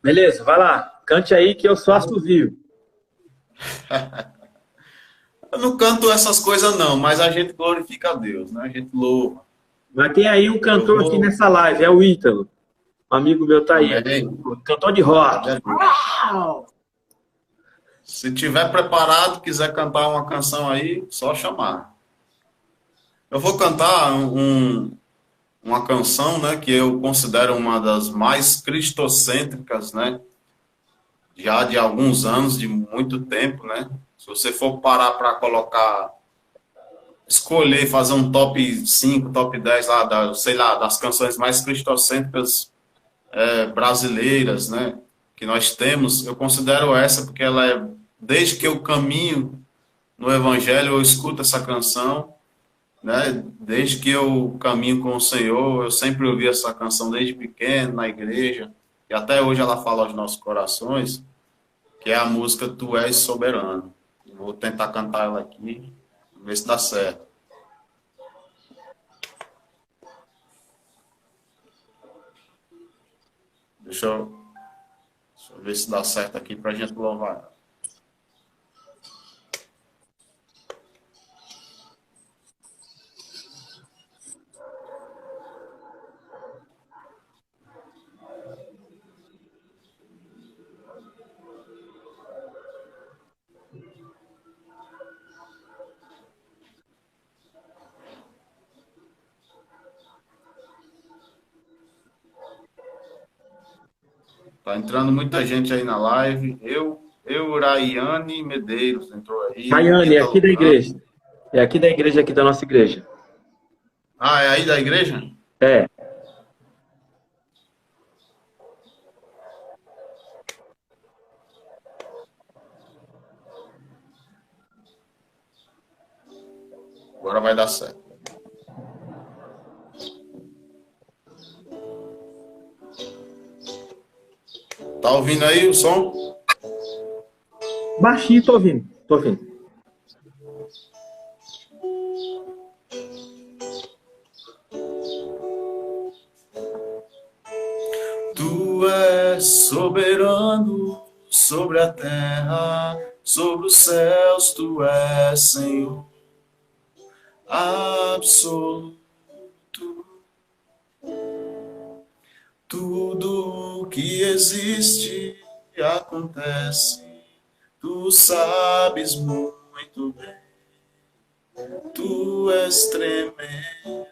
Speaker 3: Beleza, vai lá. Cante aí que eu só assovio.
Speaker 2: Eu não canto essas coisas não, mas a gente glorifica a Deus, né? A gente louva.
Speaker 3: Mas tem aí um
Speaker 2: Eu
Speaker 3: cantor aqui
Speaker 2: vou.
Speaker 3: nessa live, é o Ítalo. Um amigo meu tá aí,
Speaker 2: Amém.
Speaker 3: cantor de rock.
Speaker 2: Se tiver preparado, quiser cantar uma canção aí, só chamar. Eu vou cantar uma canção, né, que eu considero uma das mais cristocêntricas, né, já de alguns anos, de muito tempo, né. Se você for parar para colocar, escolher, fazer um top 5, top 10 lá, sei lá, das canções mais cristocêntricas brasileiras, né, que nós temos, eu considero essa porque ela desde que eu caminho no Evangelho, eu escuto essa canção, né? Desde que eu caminho com o Senhor, eu sempre ouvi essa canção desde pequeno, na igreja, e até hoje ela fala aos nossos corações, que é a música Tu És Soberano. Vou tentar cantar ela aqui, ver se dá certo. Deixa eu ver se dá certo aqui para a gente louvar. Tá entrando muita gente aí na live. Eu Euraiane Medeiros entrou aí.
Speaker 3: Rayane, é aqui da
Speaker 2: Ítalo
Speaker 3: igreja. É aqui da igreja, aqui da nossa igreja.
Speaker 2: Ah, é aí da igreja?
Speaker 3: É.
Speaker 2: Agora vai dar certo. Tá ouvindo aí o som?
Speaker 3: Baixinho, tô ouvindo. Tô ouvindo.
Speaker 2: Tu és soberano sobre a terra, sobre os céus, tu és Senhor absoluto. Tudo que existe acontece, tu sabes muito bem, tu és tremendo.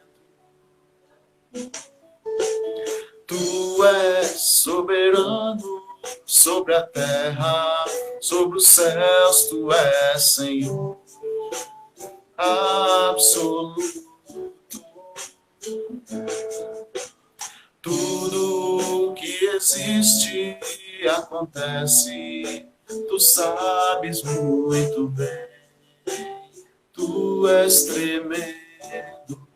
Speaker 2: Tu és soberano sobre a terra, sobre os céus, tu és Senhor absoluto. Tudo que existe acontece, tu sabes muito bem, tu és tremendo.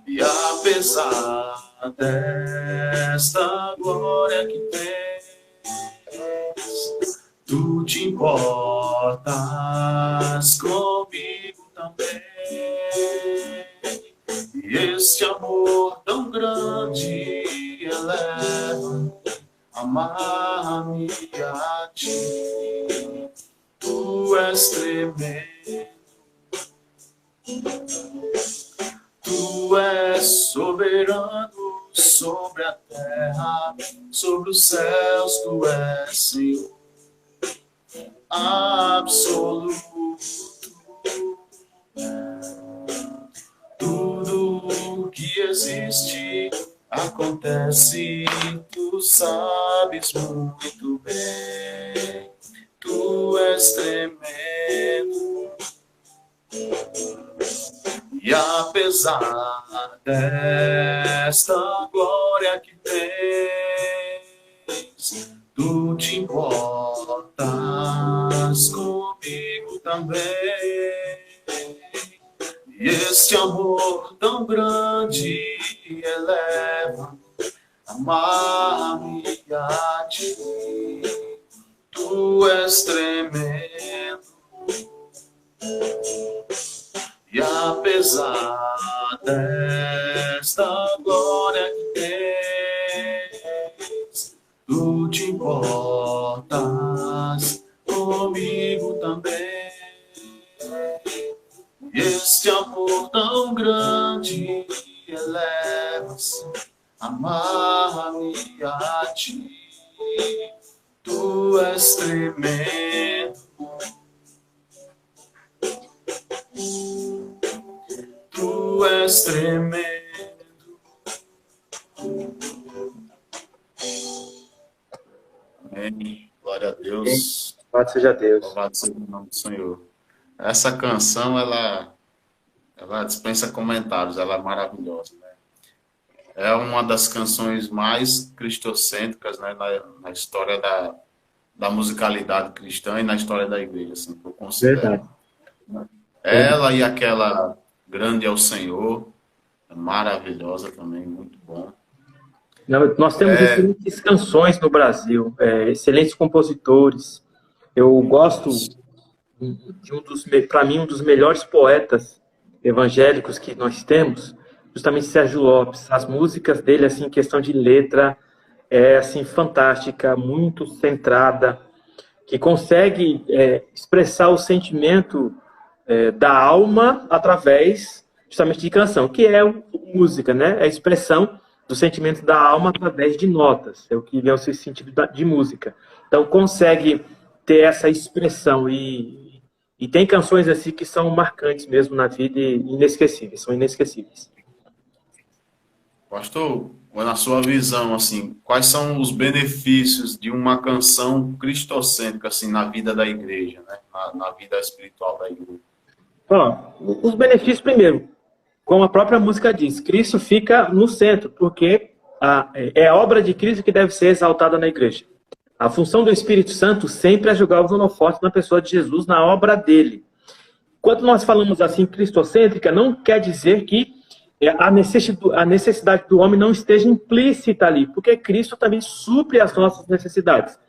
Speaker 2: E apesar desta glória que tens, tu te importas comigo também. E este amor tão grande eleva, amar-me a ti. Tu és tremendo. Tu és soberano sobre a terra, sobre os céus, tu és Senhor absoluto. Tudo que existe acontece, tu sabes muito bem, tu és tremendo. E apesar desta glória que tens, tu te importas comigo também. E este amor tão grande eleva, amar-me a ti. Tu és tremendo. E apesar desta glória que tens, tu te importas comigo também. E este amor tão grande eleva-se, amar-me a ti. Tu és tremendo. Tu és tremendo. Amém. Glória a Deus.
Speaker 3: Louvado seja Deus.
Speaker 2: Louvado seja o nome do Senhor. Essa canção, ela dispensa comentários, ela é maravilhosa, né? É uma das canções mais cristocêntricas, né, na história da musicalidade cristã e na história da igreja, assim, que eu considero.
Speaker 3: Verdade.
Speaker 2: Ela e aquela Grande é o Senhor, é maravilhosa também, muito bom.
Speaker 3: Nós temos excelentes canções no Brasil, excelentes compositores. Eu gosto de para mim, um dos melhores poetas evangélicos que nós temos, justamente Sérgio Lopes. As músicas dele, assim, em questão de letra, é assim fantástica, muito centrada, que consegue expressar o sentimento da alma através justamente de canção, que é música, né? É a expressão do sentimento da alma através de notas, é o que vem ao seu sentido de música. Então consegue ter essa expressão e tem canções assim que são marcantes mesmo na vida e inesquecíveis, são inesquecíveis.
Speaker 2: Pastor, na sua visão, assim, quais são os benefícios de uma canção cristocêntrica, assim, na vida da igreja, né? Na vida espiritual da igreja?
Speaker 3: Ó, os benefícios, primeiro, como a própria música diz, Cristo fica no centro, porque é a obra de Cristo que deve ser exaltada na igreja. A função do Espírito Santo sempre é jogar os holofotes na pessoa de Jesus, na obra dele. Quando nós falamos assim, cristocêntrica, não quer dizer que a necessidade do homem não esteja implícita ali, porque Cristo também supre as nossas necessidades.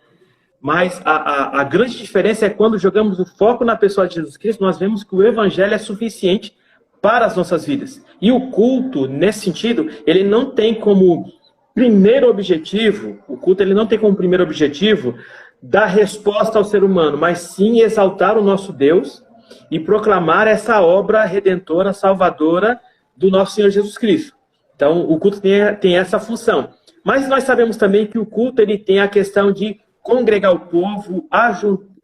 Speaker 3: Mas a grande diferença é quando jogamos o foco na pessoa de Jesus Cristo, nós vemos que o evangelho é suficiente para as nossas vidas. E o culto, nesse sentido, ele não tem como primeiro objetivo, o culto ele não tem como primeiro objetivo dar resposta ao ser humano, mas sim exaltar o nosso Deus e proclamar essa obra redentora, salvadora do nosso Senhor Jesus Cristo. Então, o culto tem essa função. Mas nós sabemos também que o culto ele tem a questão de congregar o povo,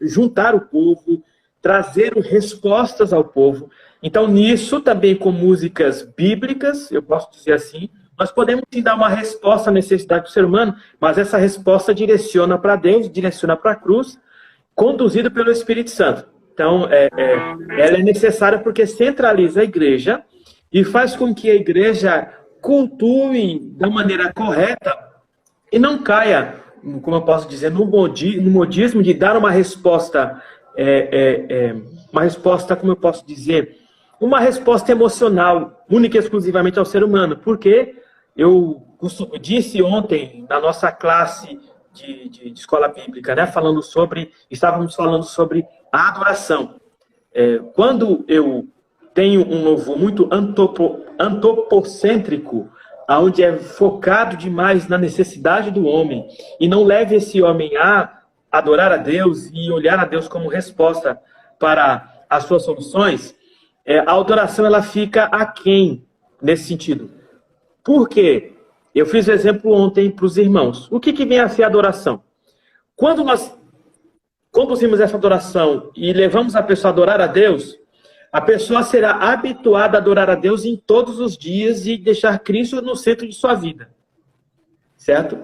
Speaker 3: juntar o povo, trazer respostas ao povo. Então, nisso também com músicas bíblicas, eu posso dizer assim, nós podemos sim dar uma resposta à necessidade do ser humano, mas essa resposta direciona para Deus, direciona para a cruz, conduzido pelo Espírito Santo. Então, ela é necessária porque centraliza a igreja e faz com que a igreja cultue da maneira correta e não caia, como eu posso dizer, no modismo de dar uma resposta, como eu posso dizer, uma resposta emocional, única e exclusivamente ao ser humano. Porque eu disse ontem na nossa classe de escola bíblica, né, estávamos falando sobre a adoração. Quando eu tenho um louvor muito antropocêntrico, onde é focado demais na necessidade do homem, e não leve esse homem a adorar a Deus e olhar a Deus como resposta para as suas soluções, a adoração ela fica aquém nesse sentido. Por quê? Eu fiz o exemplo ontem para os irmãos. O que vem a ser adoração? Quando nós conduzimos essa adoração e levamos a pessoa a adorar a Deus, a pessoa será habituada a adorar a Deus em todos os dias e deixar Cristo no centro de sua vida. Certo?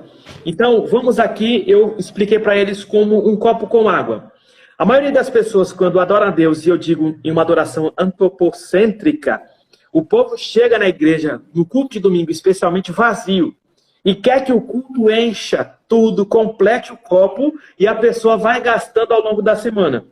Speaker 3: Então, vamos aqui, eu expliquei para eles como um copo com água. A maioria das pessoas, quando adoram a Deus, e eu digo em uma adoração antropocêntrica, o povo chega na igreja, no culto de domingo, especialmente vazio, e quer que o culto encha tudo, complete o copo, e a pessoa vai gastando ao longo da semana.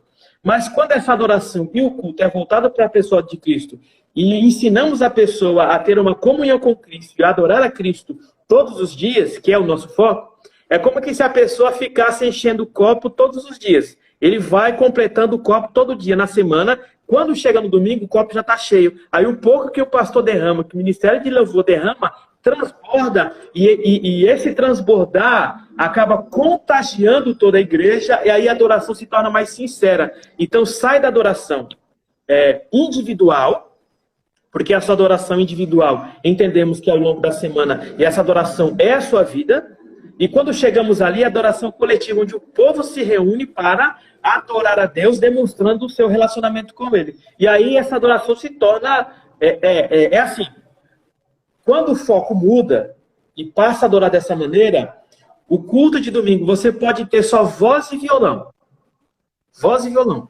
Speaker 3: Mas quando essa adoração e o culto é voltado para a pessoa de Cristo, e ensinamos a pessoa a ter uma comunhão com Cristo, e a adorar a Cristo todos os dias, que é o nosso foco, é como que se a pessoa ficasse enchendo o copo todos os dias. Ele vai completando o copo todo dia na semana. Quando chega no domingo, o copo já está cheio. Aí um pouco que o pastor derrama, que o ministério de louvor derrama, transborda. E esse transbordar acaba contagiando toda a igreja. E aí a adoração se torna mais sincera. Então sai da adoração individual, porque essa adoração individual entendemos que ao longo da semana, e essa adoração é a sua vida. E quando chegamos ali, a adoração coletiva, onde o povo se reúne para adorar a Deus, demonstrando o seu relacionamento com Ele. E aí essa adoração se torna, assim, quando o foco muda e passa a adorar dessa maneira, o culto de domingo, você pode ter só voz e violão. Voz e violão.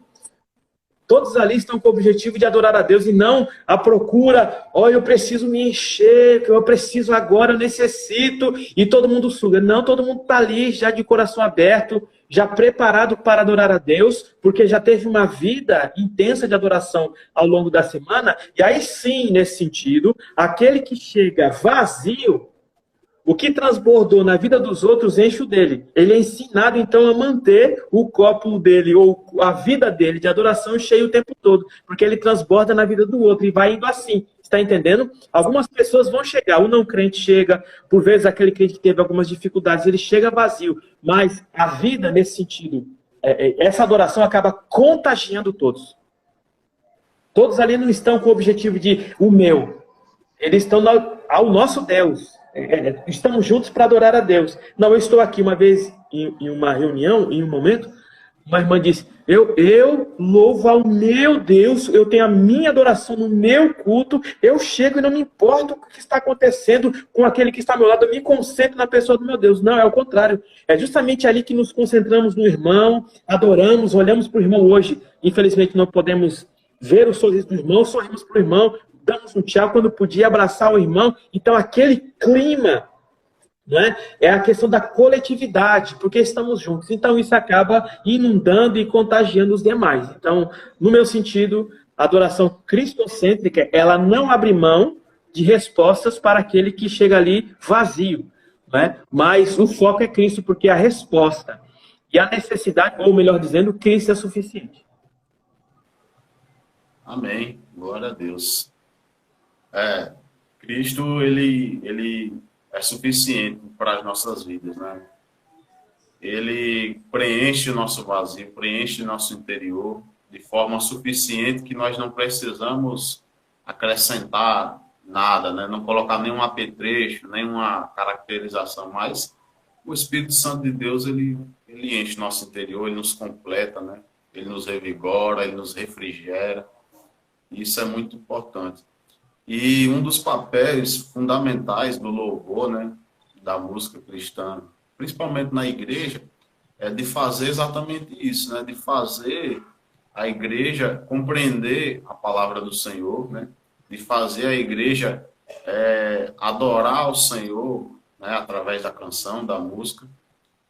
Speaker 3: Todos ali estão com o objetivo de adorar a Deus e não a procura, eu preciso me encher, eu preciso agora, eu necessito, e todo mundo suga. Não, todo mundo está ali já de coração aberto, já preparado para adorar a Deus, porque já teve uma vida intensa de adoração ao longo da semana, e aí sim, nesse sentido, aquele que chega vazio, o que transbordou na vida dos outros enche o dele. Ele é ensinado, então, a manter o copo dele, ou a vida dele de adoração cheio o tempo todo, porque ele transborda na vida do outro e vai indo assim. Está entendendo? Algumas pessoas vão chegar, o não crente chega, por vezes aquele crente que teve algumas dificuldades, ele chega vazio, mas a vida, nesse sentido, essa adoração acaba contagiando todos. Todos ali não estão com o objetivo de o meu, eles estão ao nosso Deus. Estamos juntos para adorar a Deus. Não, eu estou aqui uma vez em uma reunião, em um momento, Uma irmã disse, eu louvo ao meu Deus, eu tenho a minha adoração no meu culto, eu chego e não me importo o que está acontecendo com aquele que está ao meu lado, eu me concentro na pessoa do meu Deus. Não, é o contrário. É justamente ali que nos concentramos no irmão, adoramos, olhamos para o irmão hoje. Infelizmente não podemos ver o sorriso do irmão, sorrimos para o irmão, damos um tchau quando podia abraçar o irmão. Então aquele clima, não é? É a questão da coletividade, porque estamos juntos. Então isso acaba inundando e contagiando os demais. Então, no meu sentido, a adoração cristocêntrica, ela não abre mão de respostas para aquele que chega ali vazio, não é? Mas o foco é Cristo, porque a resposta e a necessidade, ou melhor dizendo, Cristo é suficiente.
Speaker 2: Amém. Glória a Deus. Cristo, ele é suficiente para as nossas vidas, né? Ele preenche o nosso vazio, preenche o nosso interior de forma suficiente que nós não precisamos acrescentar nada, né? Não colocar nenhum apetrecho, nenhuma caracterização, mas o Espírito Santo de Deus, ele enche nosso interior, ele nos completa, né? Ele nos revigora, ele nos refrigera. Isso é muito importante. E um dos papéis fundamentais do louvor, né, da música cristã, principalmente na igreja, é de fazer exatamente isso, né, de fazer a igreja compreender a palavra do Senhor, né, de fazer a igreja adorar o Senhor, né, através da canção, da música,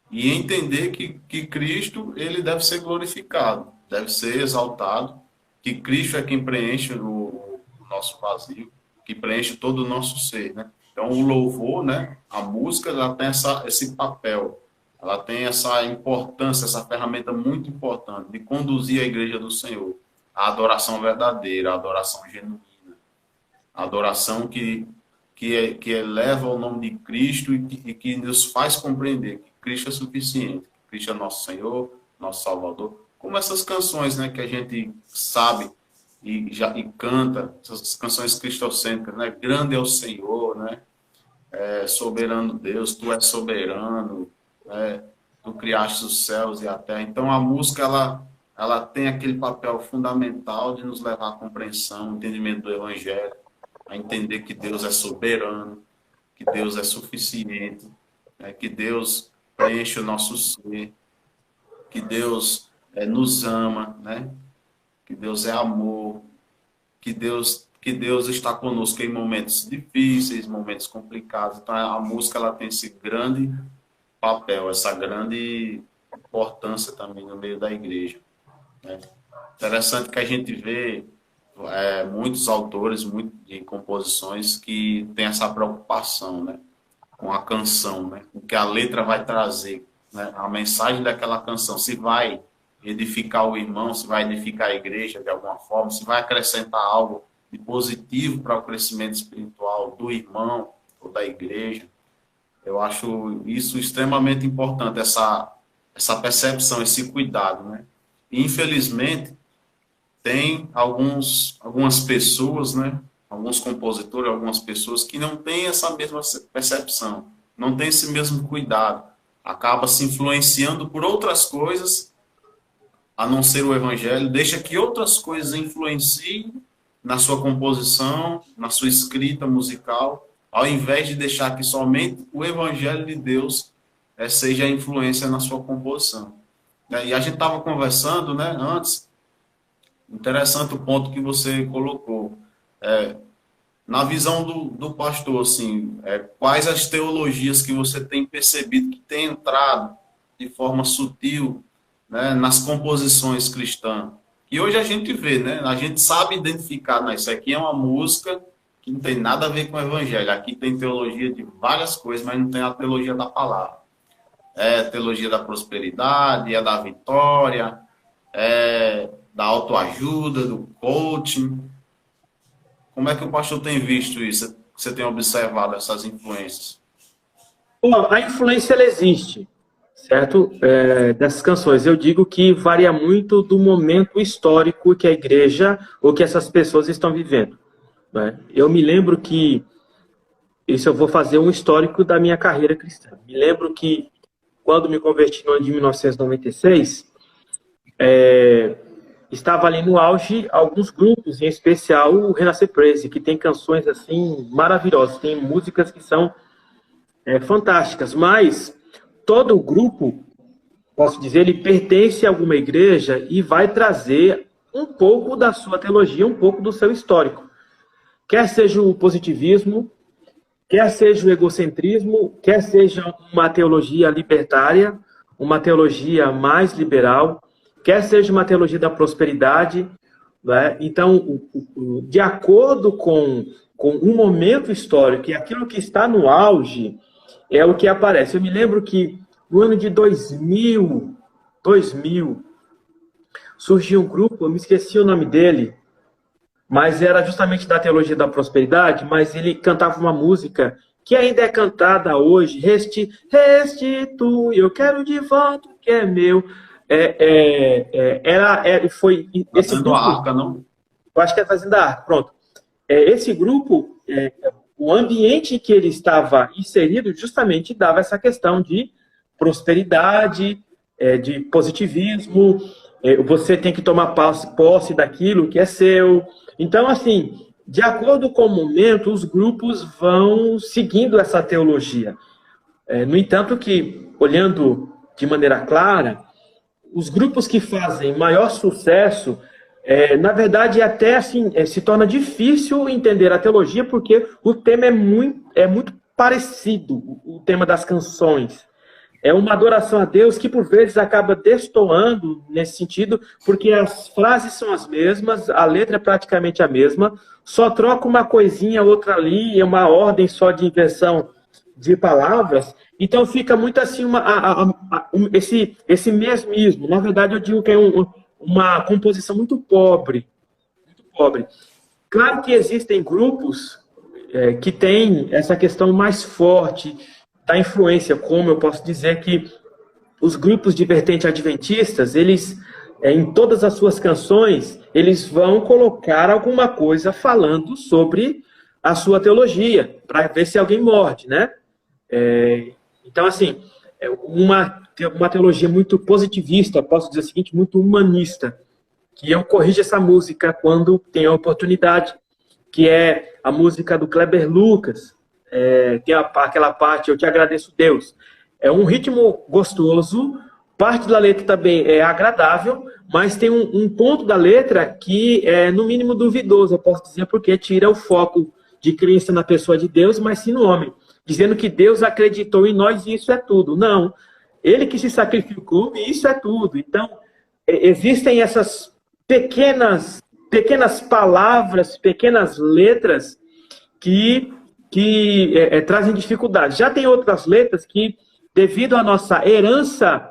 Speaker 2: e entender que Cristo, ele deve ser glorificado, deve ser exaltado, que Cristo é quem preenche o nosso vazio, que preenche todo o nosso ser, né? Então, o louvor, né, a música, ela tem esse papel, ela tem essa importância, essa ferramenta muito importante de conduzir a igreja do Senhor à adoração verdadeira, à adoração genuína, a adoração que eleva o nome de Cristo e que nos faz compreender que Cristo é suficiente, que Cristo é nosso Senhor, nosso Salvador. Como essas canções, né, que a gente sabe e canta, essas canções cristocêntricas, né? Grande é o Senhor, né? Soberano Deus, Tu és soberano, né? Tu criaste os céus e a terra. Então a música, ela tem aquele papel fundamental de nos levar à compreensão, ao entendimento do Evangelho, a entender que Deus é soberano, que Deus é suficiente, né? Que Deus preenche o nosso ser, que Deus nos ama, né? Que Deus é amor, que Deus está conosco em momentos difíceis, momentos complicados. Então a música, ela tem esse grande papel, essa grande importância também no meio da igreja, né? Interessante que a gente vê muitos autores de composições que têm essa preocupação, né, com a canção, né, o que a letra vai trazer, né, a mensagem daquela canção, se vai edificar o irmão, se vai edificar a igreja de alguma forma, se vai acrescentar algo de positivo para o crescimento espiritual do irmão ou da igreja. Eu acho isso extremamente importante, essa percepção, esse cuidado, né? E, infelizmente, tem algumas pessoas, né? Alguns compositores, algumas pessoas que não têm essa mesma percepção, não têm esse mesmo cuidado, acaba se influenciando por outras coisas a não ser o Evangelho, deixa que outras coisas influenciem na sua composição, na sua escrita musical, ao invés de deixar que somente o Evangelho de Deus seja a influência na sua composição. E a gente estava conversando, né, antes, interessante o ponto que você colocou. Na visão do pastor, assim, quais as teologias que você tem percebido que tem entrado de forma sutil, né, nas composições cristãs? E hoje a gente vê, né, a gente sabe identificar, né, isso aqui é uma música que não tem nada a ver com o Evangelho. Aqui tem teologia de várias coisas, mas não tem a teologia da palavra. A teologia da prosperidade, da vitória, da autoajuda, do coaching. Como é que o pastor tem visto isso? Você tem observado essas influências?
Speaker 3: Bom, a influência, ela existe, certo? Dessas canções. Eu digo que varia muito do momento histórico que a igreja ou que essas pessoas estão vivendo, né? Eu me lembro que, isso eu vou fazer um histórico da minha carreira cristã. Me lembro que, quando me converti no ano de 1996, estava ali no auge alguns grupos, em especial o Renascer Praise, que tem canções assim maravilhosas, tem músicas que são fantásticas, mas todo grupo, posso dizer, ele pertence a alguma igreja e vai trazer um pouco da sua teologia, um pouco do seu histórico. Quer seja o positivismo, quer seja o egocentrismo, quer seja uma teologia libertária, uma teologia mais liberal, quer seja uma teologia da prosperidade, né? Então, de acordo com um momento histórico e aquilo que está no auge, é o que aparece. Eu me lembro que no ano de 2000 surgiu um grupo, eu me esqueci o nome dele, mas era justamente da teologia da prosperidade, mas ele cantava uma música que ainda é cantada hoje, restitui, eu quero de volta o que é meu. Foi esse grupo,
Speaker 2: Arca, não?
Speaker 3: eu acho que é Fazenda Arca, pronto. Esse grupo, o ambiente em que ele estava inserido justamente dava essa questão de prosperidade, de positivismo, você tem que tomar posse daquilo que é seu. Então, assim, de acordo com o momento, os grupos vão seguindo essa teologia. No entanto, que, olhando de maneira clara, os grupos que fazem maior sucesso, na verdade, até assim, se torna difícil entender a teologia, porque o tema é muito parecido, o tema das canções. É uma adoração a Deus que, por vezes, acaba destoando nesse sentido, porque as frases são as mesmas, a letra é praticamente a mesma, só troca uma coisinha, outra ali, é uma ordem só de inversão de palavras. Então, fica muito assim, esse mesmismo. Na verdade, eu digo que é uma composição muito pobre. Muito pobre. Claro que existem grupos que têm essa questão mais forte da influência, como eu posso dizer que os grupos de vertente adventistas, eles, em todas as suas canções, eles vão colocar alguma coisa falando sobre a sua teologia, para ver se alguém morde, né? Então, assim, uma teologia muito positivista, posso dizer o seguinte, muito humanista, que eu corrijo essa música quando tenho a oportunidade, que é a música do Kleber Lucas, tem aquela parte, eu te agradeço, Deus. É um ritmo gostoso, parte da letra também é agradável, mas tem um ponto da letra que é, no mínimo, duvidoso, eu posso dizer, porque tira o foco de crença na pessoa de Deus, mas sim no homem, dizendo que Deus acreditou em nós e isso é tudo. Não, ele que se sacrificou e isso é tudo. Então, existem essas pequenas palavras, pequenas letras que trazem dificuldade. Já tem outras letras que, devido à nossa herança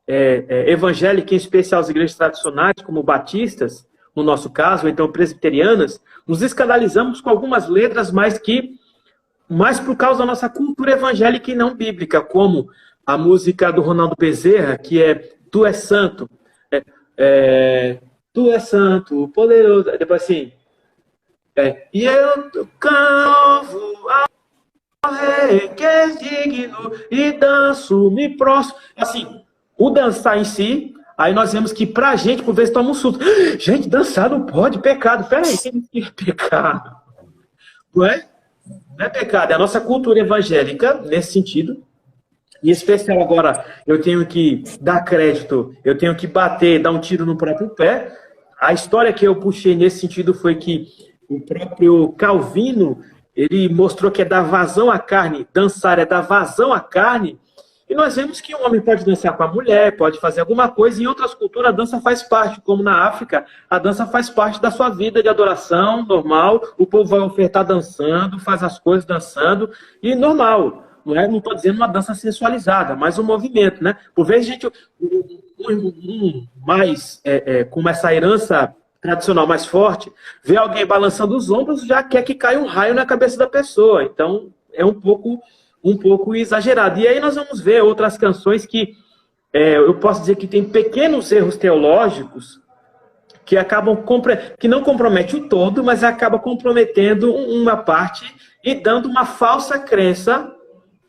Speaker 3: evangélica, em especial as igrejas tradicionais, como batistas, no nosso caso, ou então presbiterianas, nos escandalizamos com algumas letras, mas por causa da nossa cultura evangélica e não bíblica, como a música do Ronaldo Bezerra, que é Tu és santo, Tu és santo, poderoso, depois assim, e eu canto ao rei que é digno e danço, me prostro. Assim, o dançar em si, aí nós vemos que pra gente, por vezes, toma um susto. Gente, dançar não pode, pecado. Peraí, que é pecado? Não é? Não é pecado, é a nossa cultura evangélica, nesse sentido. Em especial agora, eu tenho que dar crédito, eu tenho que bater, dar um tiro no próprio pé. A história que eu puxei nesse sentido foi que o próprio Calvino, ele mostrou que é dar vazão à carne, dançar é dar vazão à carne, e nós vemos que um homem pode dançar com a mulher, pode fazer alguma coisa, em outras culturas a dança faz parte, como na África, a dança faz parte da sua vida de adoração normal, o povo vai ofertar dançando, faz as coisas dançando, e normal, não estou dizendo uma dança sensualizada, mas um movimento, né? Por vezes a gente, com essa herança tradicional mais forte, vê alguém balançando os ombros, já quer que caia um raio na cabeça da pessoa. Então, é um pouco exagerado. E aí nós vamos ver outras canções que eu posso dizer que tem pequenos erros teológicos que que não compromete o todo, mas acaba comprometendo uma parte e dando uma falsa crença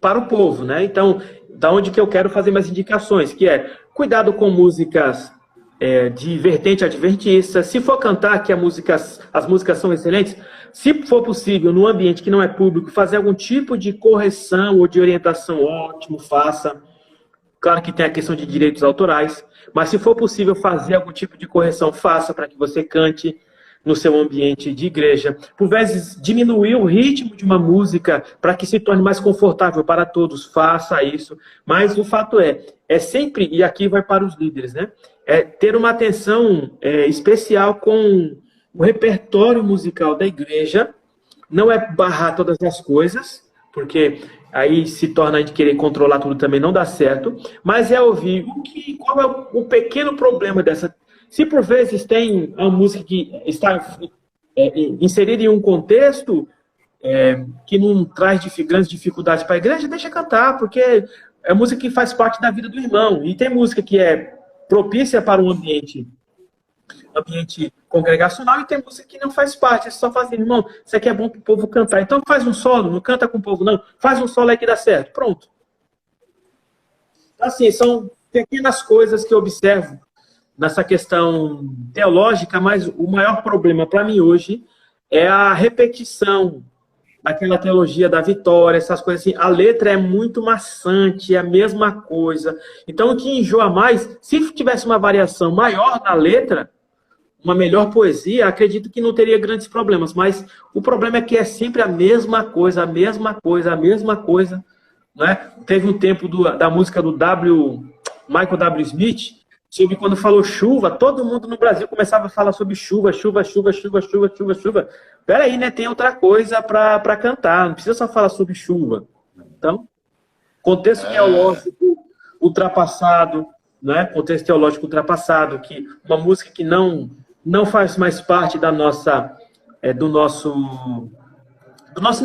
Speaker 3: para o povo, né? Então, da onde que eu quero fazer mais indicações, que é cuidado com músicas de vertente adventista. Se for cantar, que as músicas são excelentes, se for possível, no ambiente que não é público, fazer algum tipo de correção ou de orientação, ótimo, faça. Claro que tem a questão de direitos autorais, mas se for possível fazer algum tipo de correção, faça para que você cante no seu ambiente de igreja. Por vezes, diminuir o ritmo de uma música para que se torne mais confortável para todos, faça isso. Mas o fato é sempre, e aqui vai para os líderes, né? É ter uma atenção especial com o repertório musical da igreja, não é barrar todas as coisas, porque aí se torna a gente querer controlar tudo também, não dá certo, mas é ouvir qual é o pequeno problema dessa. Se por vezes tem uma música que está inserida em um contexto que não traz grandes dificuldades para a igreja, deixa cantar, porque é música que faz parte da vida do irmão. E tem música que é propícia para um ambiente congregacional e tem música que não faz parte. É só fazer, irmão, isso aqui é bom para o povo cantar. Então faz um solo, não canta com o povo, não. Faz um solo aí que dá certo. Pronto. Assim, são pequenas coisas que eu observo nessa questão teológica, mas o maior problema para mim hoje é a repetição daquela teologia da vitória, essas coisas assim. A letra é muito maçante, é a mesma coisa. Então, o que enjoa mais, se tivesse uma variação maior na letra, uma melhor poesia, acredito que não teria grandes problemas, mas o problema é que é sempre a mesma coisa, a mesma coisa, a mesma coisa, né? Teve um tempo da música do Michael W. Smith, sobre quando falou chuva, todo mundo no Brasil começava a falar sobre chuva, chuva, chuva, chuva, chuva, chuva, chuva. Peraí, né? Tem outra coisa para cantar, não precisa só falar sobre chuva. Então, contexto teológico ultrapassado, né? Contexto teológico ultrapassado, que uma música que não faz mais parte da nossa, do nosso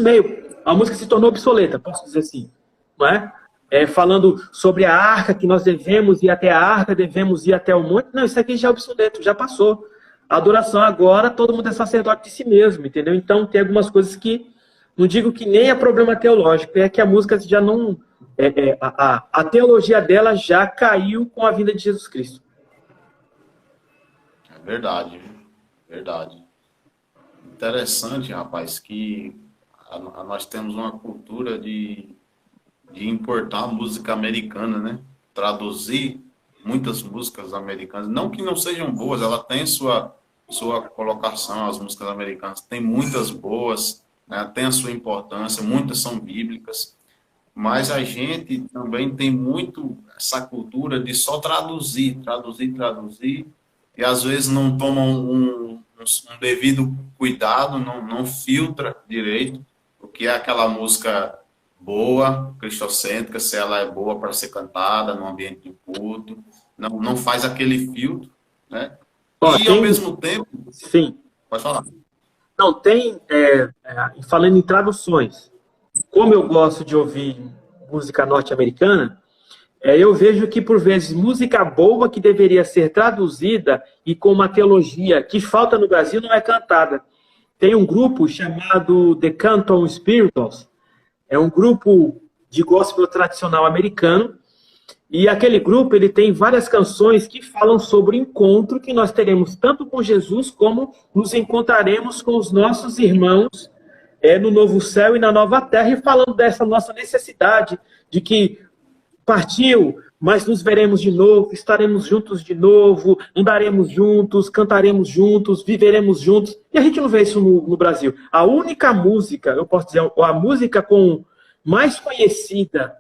Speaker 3: meio. A música se tornou obsoleta, posso dizer assim, não é? Falando sobre a arca, que nós devemos ir até a arca, devemos ir até o monte. Não, isso aqui já é obsoleto, já passou. A adoração agora, todo mundo é sacerdote de si mesmo, entendeu? Então, tem algumas coisas que, não digo que nem é problema teológico, é que a música já não... a teologia dela já caiu com a vinda de Jesus Cristo.
Speaker 2: É verdade, verdade. Interessante, rapaz, que nós temos uma cultura de importar música americana, né? Traduzir muitas músicas americanas, não que não sejam boas, ela tem sua colocação, as músicas americanas tem muitas boas, né? Tem a sua importância, muitas são bíblicas, mas a gente também tem muito essa cultura de só traduzir, e às vezes não toma um devido cuidado, não filtra direito o que é aquela música boa, cristocêntrica, se ela é boa para ser cantada no ambiente de culto, não faz aquele filtro, né? E ao mesmo tempo...
Speaker 3: Sim.
Speaker 2: Pode falar.
Speaker 3: Não, tem... falando em traduções, como eu gosto de ouvir música norte-americana, eu vejo que, por vezes, música boa que deveria ser traduzida e com uma teologia que falta no Brasil não é cantada. Tem um grupo chamado The Canton Spirituals. É um grupo de gospel tradicional americano. E aquele grupo ele tem várias canções que falam sobre o encontro que nós teremos tanto com Jesus como nos encontraremos com os nossos irmãos no novo céu e na nova terra. E falando dessa nossa necessidade de que partiu, mas nos veremos de novo, estaremos juntos de novo, andaremos juntos, cantaremos juntos, viveremos juntos. E a gente não vê isso no Brasil. A única música, eu posso dizer, a música mais conhecida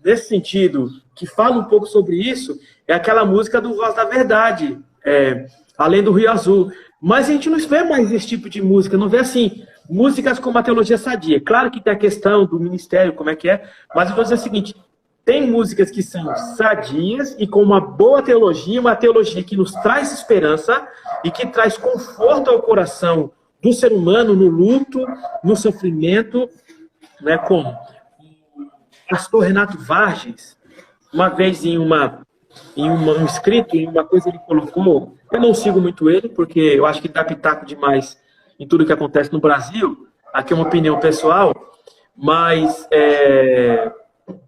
Speaker 3: nesse sentido, que fala um pouco sobre isso, é aquela música do Voz da Verdade, Além do Rio Azul. Mas a gente não vê mais esse tipo de música, não vê assim, músicas com uma teologia sadia. Claro que tem a questão do ministério, como é que é, mas eu vou dizer o seguinte, tem músicas que são sadias e com uma boa teologia, uma teologia que nos traz esperança e que traz conforto ao coração do ser humano no luto, no sofrimento, né, como o pastor Renato Vargas, uma vez em um escrito, em uma coisa ele colocou, eu não sigo muito ele, porque eu acho que dá pitaco demais em tudo que acontece no Brasil, aqui é uma opinião pessoal, mas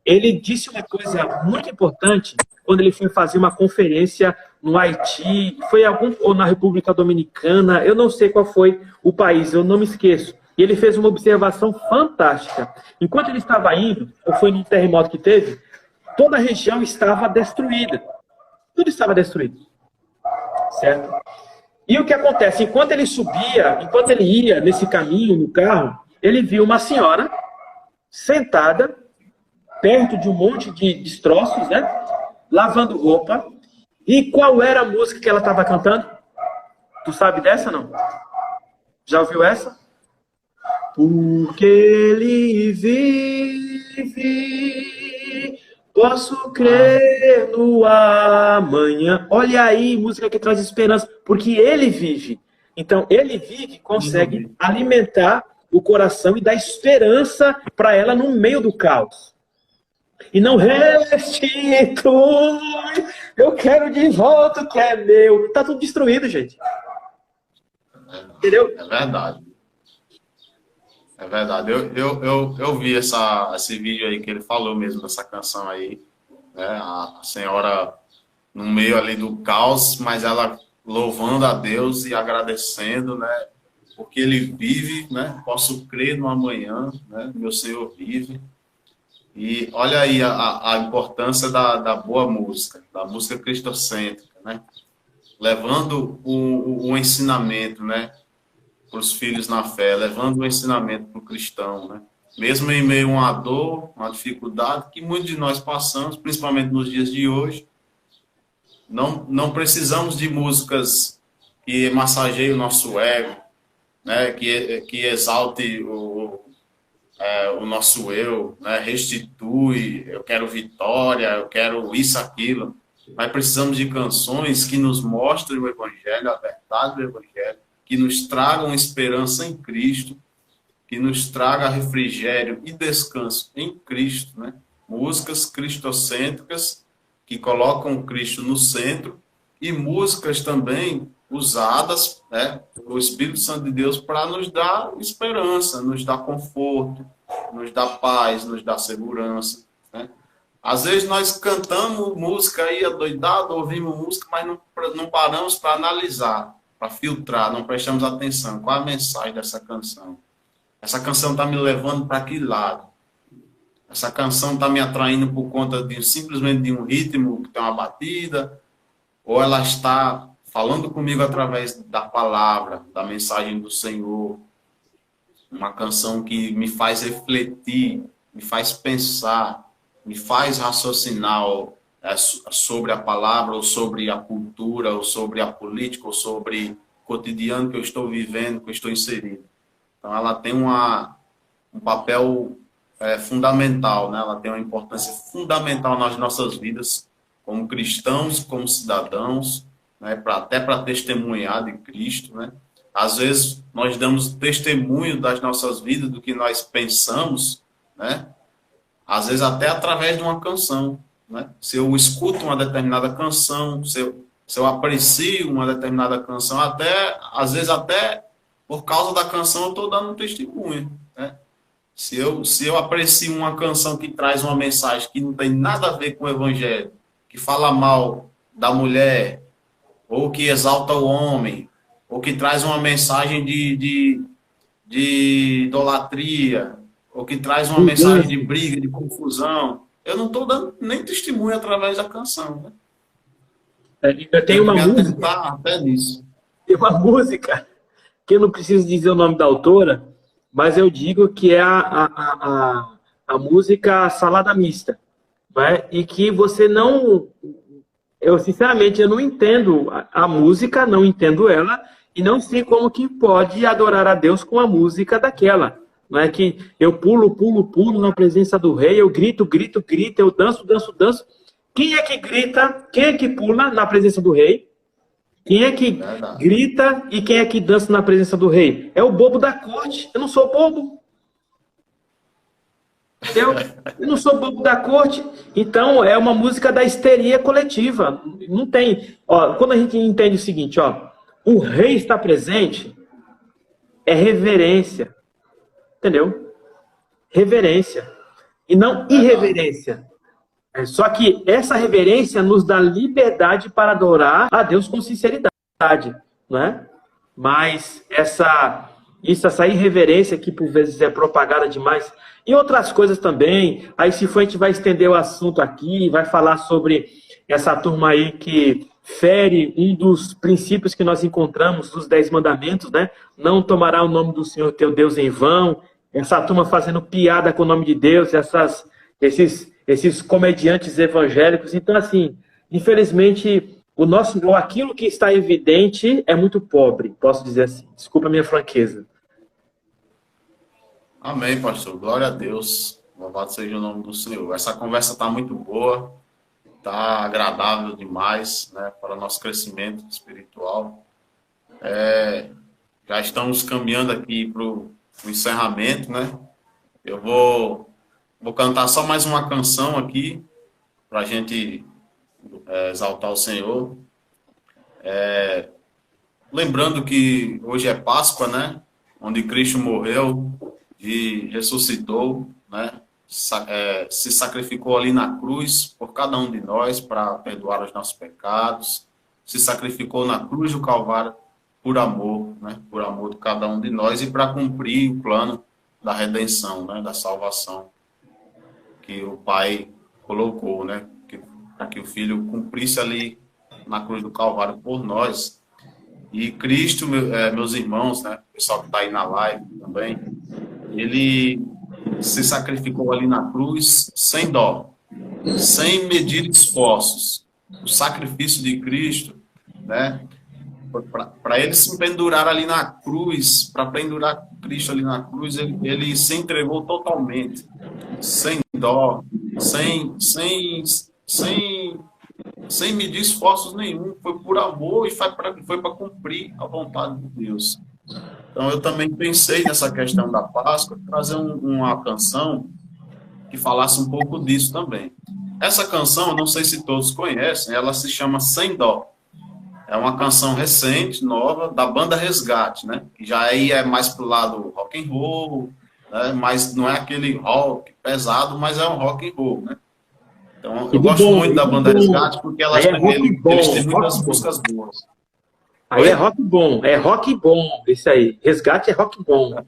Speaker 3: ele disse uma coisa muito importante, quando ele foi fazer uma conferência no Haiti, ou na República Dominicana, eu não sei qual foi o país, eu não me esqueço. E ele fez uma observação fantástica. Enquanto ele estava indo, ou foi num terremoto que teve, toda a região estava destruída. Tudo estava destruído. Certo? E o que acontece? Enquanto ele subia, enquanto ele ia nesse caminho, no carro, ele viu uma senhora sentada perto de um monte de destroços, né? Lavando roupa. E qual era a música que ela estava cantando? Tu sabe dessa, não? Já ouviu essa? Porque ele vive, posso crer no amanhã. Olha aí, música que traz esperança, porque ele vive. Então, ele vive, consegue alimentar o coração e dar esperança para ela no meio do caos. E não restitui, eu quero de volta o que é meu. Tá tudo destruído, gente. Entendeu?
Speaker 2: É verdade. É verdade. Eu vi esse vídeo aí que ele falou mesmo, dessa canção aí. Né? A senhora no meio ali do caos, mas ela louvando a Deus e agradecendo, né? Porque ele vive, né? Posso crer no amanhã, né? Meu Senhor vive. E olha aí a importância da boa música, da música cristocêntrica, né? Levando o ensinamento, né? Para os filhos na fé, levando o ensinamento para o cristão, né? Mesmo em meio a uma dor, uma dificuldade que muitos de nós passamos, principalmente nos dias de hoje, não precisamos de músicas que massageiem o nosso ego, né? Que exalte o nosso eu, né? Restitui, eu quero vitória, eu quero isso, aquilo. Mas precisamos de canções que nos mostrem o Evangelho, a verdade do Evangelho, que nos tragam esperança em Cristo, que nos traga refrigério e descanso em Cristo, né? Músicas cristocêntricas que colocam Cristo no centro e músicas também usadas, né, pelo Espírito Santo de Deus para nos dar esperança, nos dar conforto, nos dar paz, nos dar segurança, né? Às vezes nós cantamos música aí adoidado, ouvimos música, mas não paramos para analisar, para filtrar, não prestamos atenção. Qual a mensagem dessa canção? Essa canção está me levando para que lado? Essa canção está me atraindo por conta simplesmente de um ritmo que tem uma batida? Ou ela está falando comigo através da palavra, da mensagem do Senhor? Uma canção que me faz refletir, me faz pensar, me faz raciocinar sobre a palavra, ou sobre a cultura, ou sobre a política, ou sobre o cotidiano que eu estou vivendo, que eu estou inserido. Então, ela tem um papel fundamental, né? Ela tem uma importância fundamental nas nossas vidas, como cristãos, como cidadãos, né? Até para testemunhar de Cristo, né? Às vezes, nós damos testemunho das nossas vidas, do que nós pensamos, né? Às vezes, até através de uma canção, né? Se eu escuto uma determinada canção, se eu aprecio uma determinada canção, às vezes até por causa da canção eu estou dando um testemunho, né? Se eu aprecio uma canção que traz uma mensagem que não tem nada a ver com o Evangelho, que fala mal da mulher, ou que exalta o homem, ou que traz uma mensagem de idolatria, ou que traz uma mensagem de briga, de confusão, eu não estou dando nem testemunho através da canção, né?
Speaker 3: Eu tenho uma música,
Speaker 2: até nisso.
Speaker 3: tem uma música que eu não preciso dizer o nome da autora, mas eu digo que é a música Salada Mista, né? E que você não... Eu, sinceramente, eu não entendo a música, não entendo ela, e não sei como que pode adorar a Deus com a música daquela. Não é que eu pulo, pulo, pulo na presença do rei, eu grito, grito, grito, eu danço, danço, danço. Quem é que grita, quem é que pula na presença do rei? Quem é que grita e quem é que dança na presença do rei? É o bobo da corte. Eu não sou bobo. Eu não sou bobo da corte. Então, é uma música da histeria coletiva. Não tem... Ó, quando a gente entende o seguinte, ó, o rei está presente, é reverência. Entendeu? Reverência. E não irreverência. Só que essa reverência nos dá liberdade para adorar a Deus com sinceridade, né? Mas essa irreverência que por vezes é propagada demais, e outras coisas também. Aí se for a gente vai estender o assunto aqui, vai falar sobre essa turma aí que fere um dos princípios que nós encontramos dos 10 mandamentos, né? Não tomará o nome do Senhor teu Deus em vão. Essa turma fazendo piada com o nome de Deus, esses comediantes evangélicos. Então, assim, infelizmente, aquilo que está evidente é muito pobre, posso dizer assim. Desculpa a minha franqueza.
Speaker 2: Amém, pastor. Glória a Deus. Louvado seja o nome do Senhor. Essa conversa está muito boa, está agradável demais, né, para o nosso crescimento espiritual. Já estamos caminhando aqui para o encerramento, né? Eu vou cantar só mais uma canção aqui, para a gente exaltar o Senhor. Lembrando que hoje é Páscoa, né? Onde Cristo morreu e ressuscitou, né? Se sacrificou ali na cruz por cada um de nós para perdoar os nossos pecados. Se sacrificou na cruz do Calvário por amor, né? Por amor de cada um de nós e para cumprir o plano da redenção, né? Da salvação que o Pai colocou, né? Para que o Filho cumprisse ali na cruz do Calvário por nós. E Cristo, meus irmãos, né? O pessoal que está aí na live também, ele se sacrificou ali na cruz sem dó, sem medir esforços. O sacrifício de Cristo, né? Para ele se pendurar ali na cruz, para pendurar Cristo ali na cruz, ele se entregou totalmente, sem dó, sem medir esforços nenhum. Foi por amor e foi para cumprir a vontade de Deus. Então eu também pensei nessa questão da Páscoa, trazer uma canção que falasse um pouco disso também. Essa canção, eu não sei se todos conhecem, ela se chama Sem Dó. É uma canção recente, nova, da banda Resgate, né? Que já aí é mais pro lado rock and roll, né? Mas não é aquele rock pesado, mas é um rock and roll, né? Então eu gosto muito da banda Resgate porque eles têm muitas músicas boas.
Speaker 3: Aí é rock bom, esse aí. Resgate é rock bom.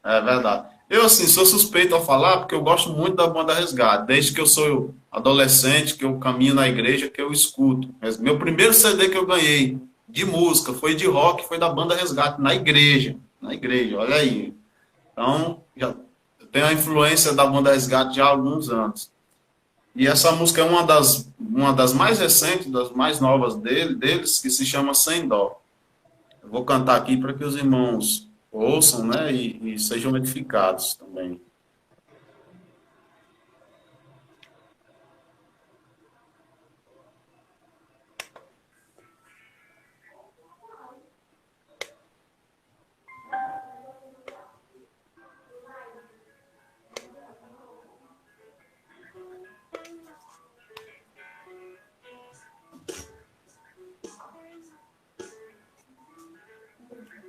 Speaker 2: É verdade. Eu, assim, sou suspeito a falar porque eu gosto muito da banda Resgate. Desde que eu sou adolescente, que eu caminho na igreja, que eu escuto. Meu primeiro CD que eu ganhei de música foi de rock, foi da banda Resgate, na igreja. Na igreja, olha aí. Então, já tenho a influência da banda Resgate já há alguns anos. E essa música é uma das mais recentes, das mais novas deles, que se chama Sem Dó. Eu vou cantar aqui para que os irmãos ouçam, né, e sejam edificados também.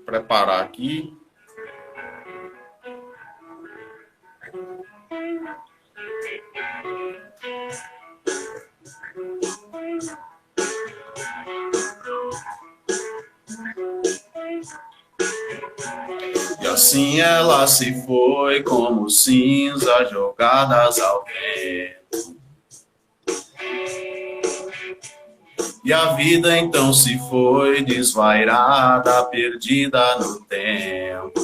Speaker 2: Preparar aqui. E assim ela se foi como cinza jogadas ao vento. E a vida então se foi desvairada, perdida no tempo.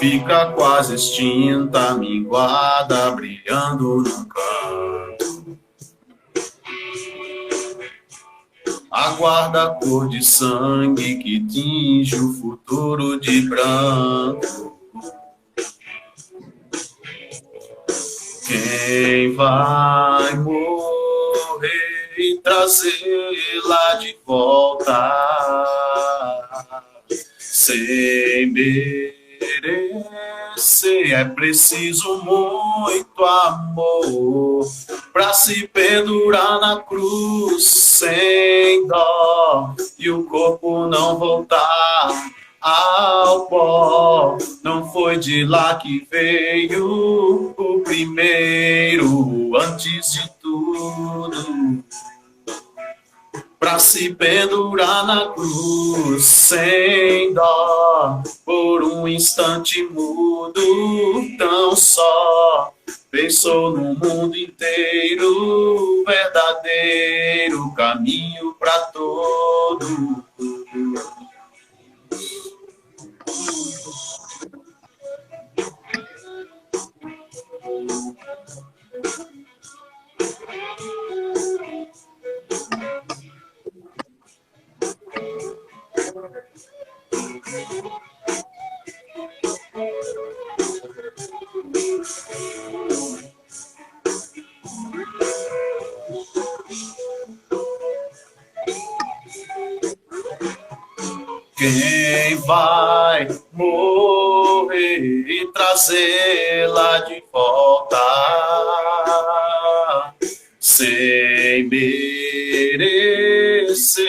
Speaker 2: Fica quase extinta, minguada, brilhando no canto. Aguarda a cor de sangue que tinge o futuro de branco. Quem vai morrer e trazê-la de volta? sem merecer, é preciso muito amor para se pendurar na cruz sem dó e o corpo não voltar ao pó. Não foi de lá que veio o primeiro, antes de tudo, pra se pendurar na cruz sem dó, por um instante mudo, tão só pensou no mundo inteiro, verdadeiro caminho pra todo. Quem vai morrer e trazê-la de volta sem merecer?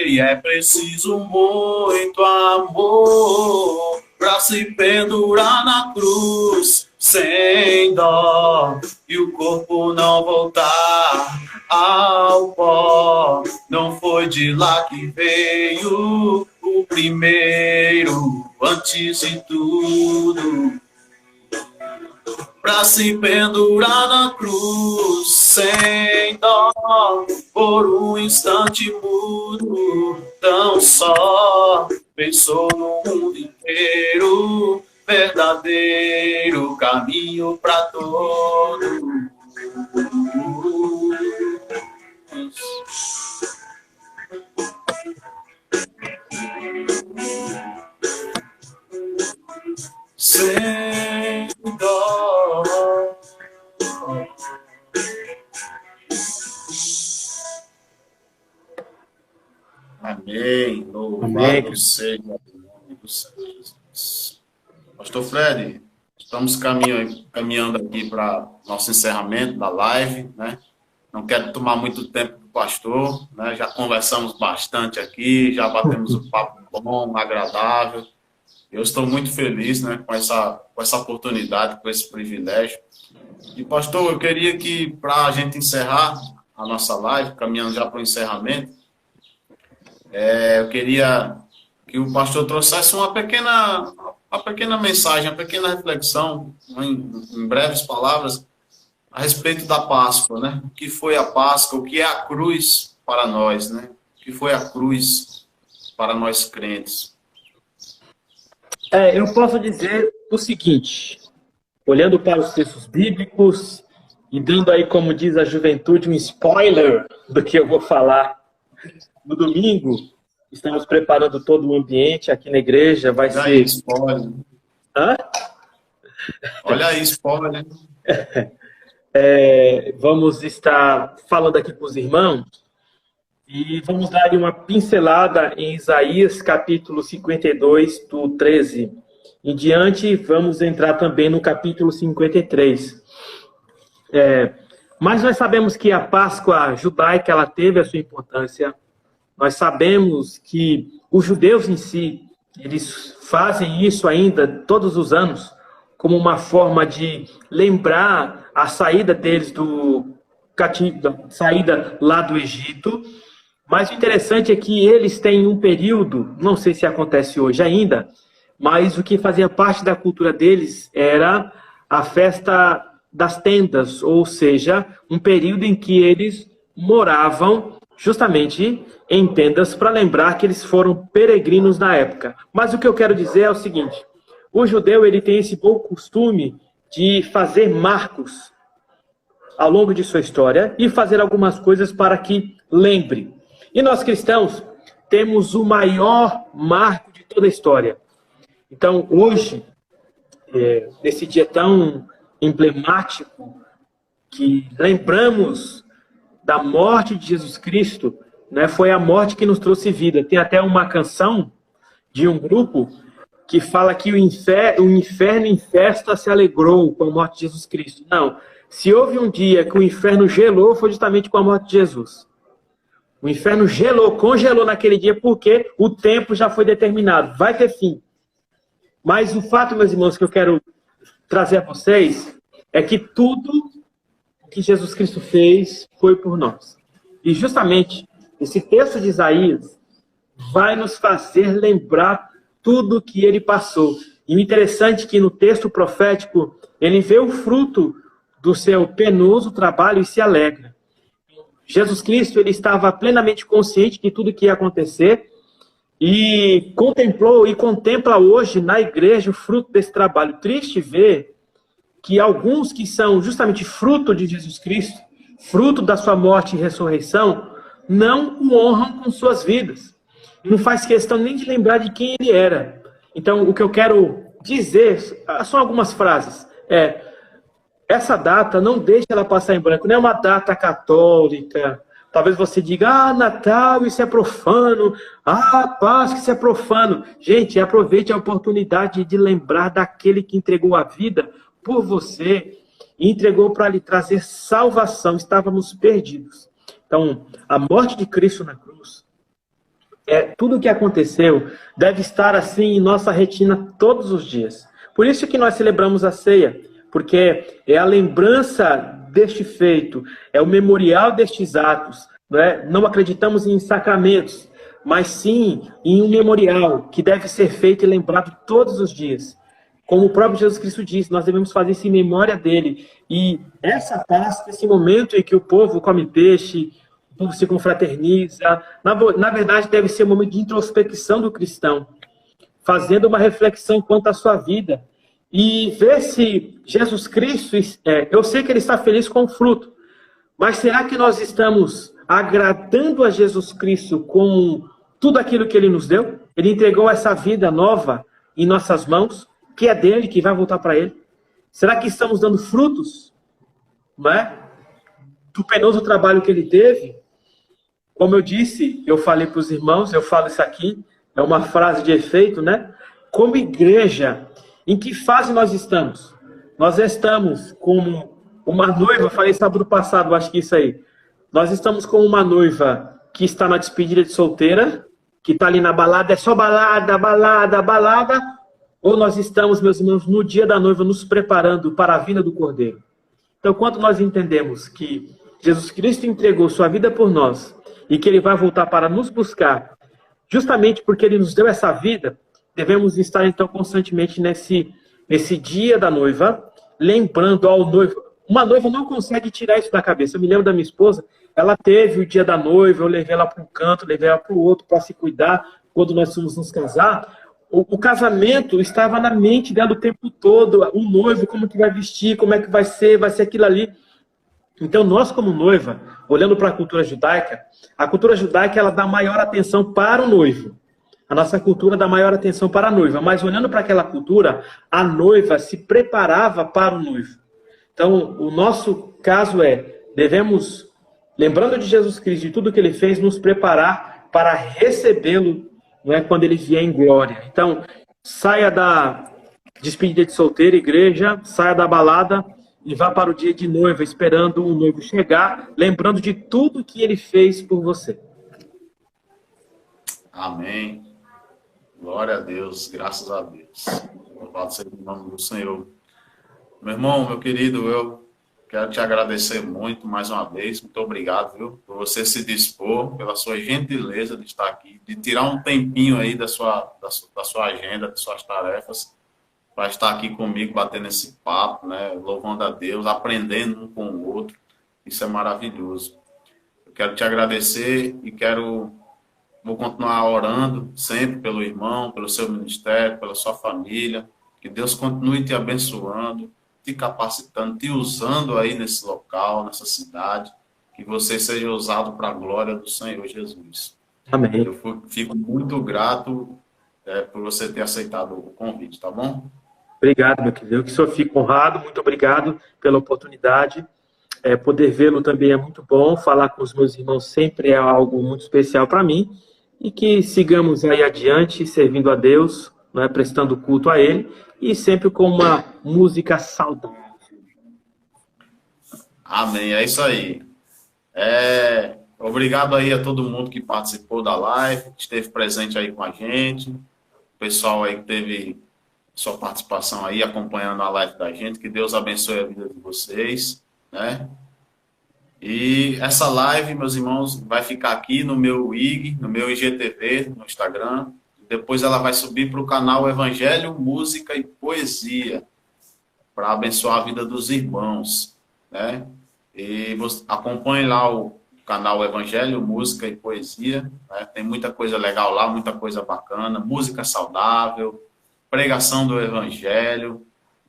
Speaker 2: E é preciso muito amor para se pendurar na cruz sem dó e o corpo não voltar ao pó. Não foi de lá que veio o primeiro, antes de tudo, pra se pendurar na cruz sem dó, por um instante mudo, tão só pensou no mundo inteiro, verdadeiro caminho pra todos. Sem dó. Amém. Louvado seja o nome do Senhor Jesus. Pastor Fred, estamos caminhando aqui para nosso encerramento da live, né? Não quero tomar muito tempo do pastor, né? Já conversamos bastante aqui, já batemos um papo bom, agradável. Eu estou muito feliz, né, com essa oportunidade, com esse privilégio. E, pastor, eu queria que, para a gente encerrar a nossa live, caminhando já para o encerramento, eu queria que o pastor trouxesse uma pequena mensagem, uma pequena reflexão, em breves palavras, a respeito da Páscoa, né? O que foi a Páscoa, o que é a cruz para nós, né? O que foi a cruz para nós crentes.
Speaker 3: Eu posso dizer o seguinte, olhando para os textos bíblicos e dando aí, como diz a juventude, um spoiler do que eu vou falar no domingo. Estamos preparando todo o ambiente aqui na igreja, vai ser...
Speaker 2: Aí, spoiler.
Speaker 3: Hã?
Speaker 2: Olha aí, spoiler.
Speaker 3: Vamos estar falando aqui com os irmãos e vamos dar uma pincelada em Isaías, capítulo 52, do 13 em diante. Vamos entrar também no capítulo 53. Mas nós sabemos que a Páscoa judaica ela teve a sua importância. Nós sabemos que os judeus em si, eles fazem isso ainda todos os anos, como uma forma de lembrar a saída deles da saída lá do Egito. Mas o interessante é que eles têm um período, não sei se acontece hoje ainda, mas o que fazia parte da cultura deles era a festa das tendas, ou seja, um período em que eles moravam justamente em tendas para lembrar que eles foram peregrinos na época. Mas o que eu quero dizer é o seguinte, o judeu ele tem esse bom costume de fazer marcos ao longo de sua história e fazer algumas coisas para que lembre. E nós cristãos temos o maior marco de toda a história. Então, hoje, nesse dia tão emblemático, que lembramos da morte de Jesus Cristo, né, foi a morte que nos trouxe vida. Tem até uma canção de um grupo que fala que o inferno em festa se alegrou com a morte de Jesus Cristo. Não. Se houve um dia que o inferno gelou, foi justamente com a morte de Jesus. O inferno gelou, congelou naquele dia, porque o tempo já foi determinado. Vai ter fim. Mas o fato, meus irmãos, que eu quero trazer a vocês, é que tudo que Jesus Cristo fez foi por nós. E justamente, esse texto de Isaías vai nos fazer lembrar tudo que ele passou. E o interessante é que no texto profético, ele vê o fruto do seu penoso trabalho e se alegra. Jesus Cristo, ele estava plenamente consciente de tudo que ia acontecer e contemplou e contempla hoje na igreja o fruto desse trabalho. Triste ver que alguns que são justamente fruto de Jesus Cristo, fruto da sua morte e ressurreição, não o honram com suas vidas. Não faz questão nem de lembrar de quem ele era. Então, o que eu quero dizer são algumas frases. Essa data, não deixe ela passar em branco. Não é uma data católica. Talvez você diga, Natal, isso é profano. Páscoa, isso é profano. Gente, aproveite a oportunidade de lembrar daquele que entregou a vida por você e entregou para lhe trazer salvação. Estávamos perdidos. Então, a morte de Cristo na cruz, tudo o que aconteceu deve estar assim em nossa retina todos os dias. Por isso que nós celebramos a ceia, porque é a lembrança deste feito, é o memorial destes atos. Não acreditamos em sacramentos, mas sim em um memorial que deve ser feito e lembrado todos os dias. Como o próprio Jesus Cristo disse, nós devemos fazer isso em memória dele. E essa Páscoa, esse momento em que o povo come peixe, o povo se confraterniza, na verdade deve ser um momento de introspecção do cristão, fazendo uma reflexão quanto à sua vida. E ver se Jesus Cristo, eu sei que ele está feliz com o fruto, mas será que nós estamos agradando a Jesus Cristo com tudo aquilo que ele nos deu? Ele entregou essa vida nova em nossas mãos, que é dele, que vai voltar para ele. Será que estamos dando frutos, do penoso trabalho que ele teve? Como eu disse, eu falei para os irmãos, eu falo isso aqui, é uma frase de efeito, Como igreja, em que fase nós estamos? Nós estamos como uma noiva, falei sábado passado, acho que isso aí. Nós estamos como uma noiva que está na despedida de solteira, que está ali na balada, é só balada, balada, balada, ou nós estamos, meus irmãos, no dia da noiva, nos preparando para a vinda do Cordeiro? Então, quando nós entendemos que Jesus Cristo entregou sua vida por nós e que ele vai voltar para nos buscar, justamente porque ele nos deu essa vida, devemos estar, então, constantemente nesse dia da noiva, lembrando ao noivo. Uma noiva não consegue tirar isso da cabeça. Eu me lembro da minha esposa, ela teve o dia da noiva, eu levei ela para um canto, levei ela para o outro para se cuidar, quando nós fomos nos casar. O casamento estava na mente dela o tempo todo, o noivo, como que vai vestir, como é que vai ser aquilo ali. Então, nós como noiva, olhando para a cultura judaica ela dá maior atenção para o noivo. A nossa cultura dá maior atenção para a noiva, mas olhando para aquela cultura, a noiva se preparava para o noivo. Então, o nosso caso devemos, lembrando de Jesus Cristo, de tudo que ele fez, nos preparar para recebê-lo, quando ele vier em glória. Então, saia da despedida de solteira, igreja, saia da balada e vá para o dia de noiva, esperando o noivo chegar, lembrando de tudo que ele fez por você.
Speaker 2: Amém. Glória a Deus, graças a Deus. Louvado seja o nome do Senhor. Meu irmão, meu querido, eu quero te agradecer muito mais uma vez. Muito obrigado, viu, por você se dispor, pela sua gentileza de estar aqui, de tirar um tempinho aí da sua agenda, das suas tarefas, para estar aqui comigo, batendo esse papo, louvando a Deus, aprendendo um com o outro. Isso é maravilhoso. Eu quero te agradecer e vou continuar orando sempre pelo irmão, pelo seu ministério, pela sua família. Que Deus continue te abençoando, te capacitando, te usando aí nesse local, nessa cidade. Que você seja usado para a glória do Senhor Jesus.
Speaker 3: Amém.
Speaker 2: Eu fico muito grato por você ter aceitado o convite, tá bom?
Speaker 3: Obrigado, meu querido. Eu que só fico honrado. Muito obrigado pela oportunidade. Poder vê-lo também é muito bom. Falar com os meus irmãos sempre é algo muito especial para mim. E que sigamos aí adiante, servindo a Deus, não é, prestando culto a Ele, e sempre com uma música saudável.
Speaker 2: Amém, é isso aí. Obrigado aí a todo mundo que participou da live, que esteve presente aí com a gente, o pessoal aí que teve sua participação aí, acompanhando a live da gente, que Deus abençoe a vida de vocês, né? E essa live, meus irmãos, vai ficar aqui no meu IG, no meu IGTV, no Instagram. Depois ela vai subir para o canal Evangelho, Música e Poesia, para abençoar a vida dos irmãos, né? E acompanhe lá o canal Evangelho, Música e Poesia, né? Tem muita coisa legal lá, muita coisa bacana, música saudável, pregação do Evangelho,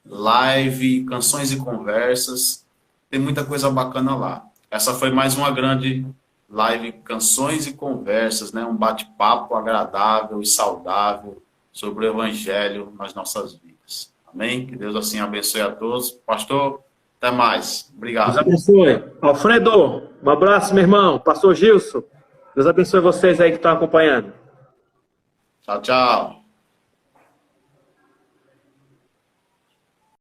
Speaker 2: live, canções e conversas, tem muita coisa bacana lá. Essa foi mais uma grande live, canções e conversas, né? Um bate-papo agradável e saudável sobre o Evangelho nas nossas vidas. Amém? Que Deus assim abençoe a todos. Pastor, até mais. Obrigado.
Speaker 3: Deus abençoe. Alfredo, um abraço, meu irmão. Pastor Gilson, Deus abençoe vocês aí que estão acompanhando.
Speaker 2: Tchau, tchau.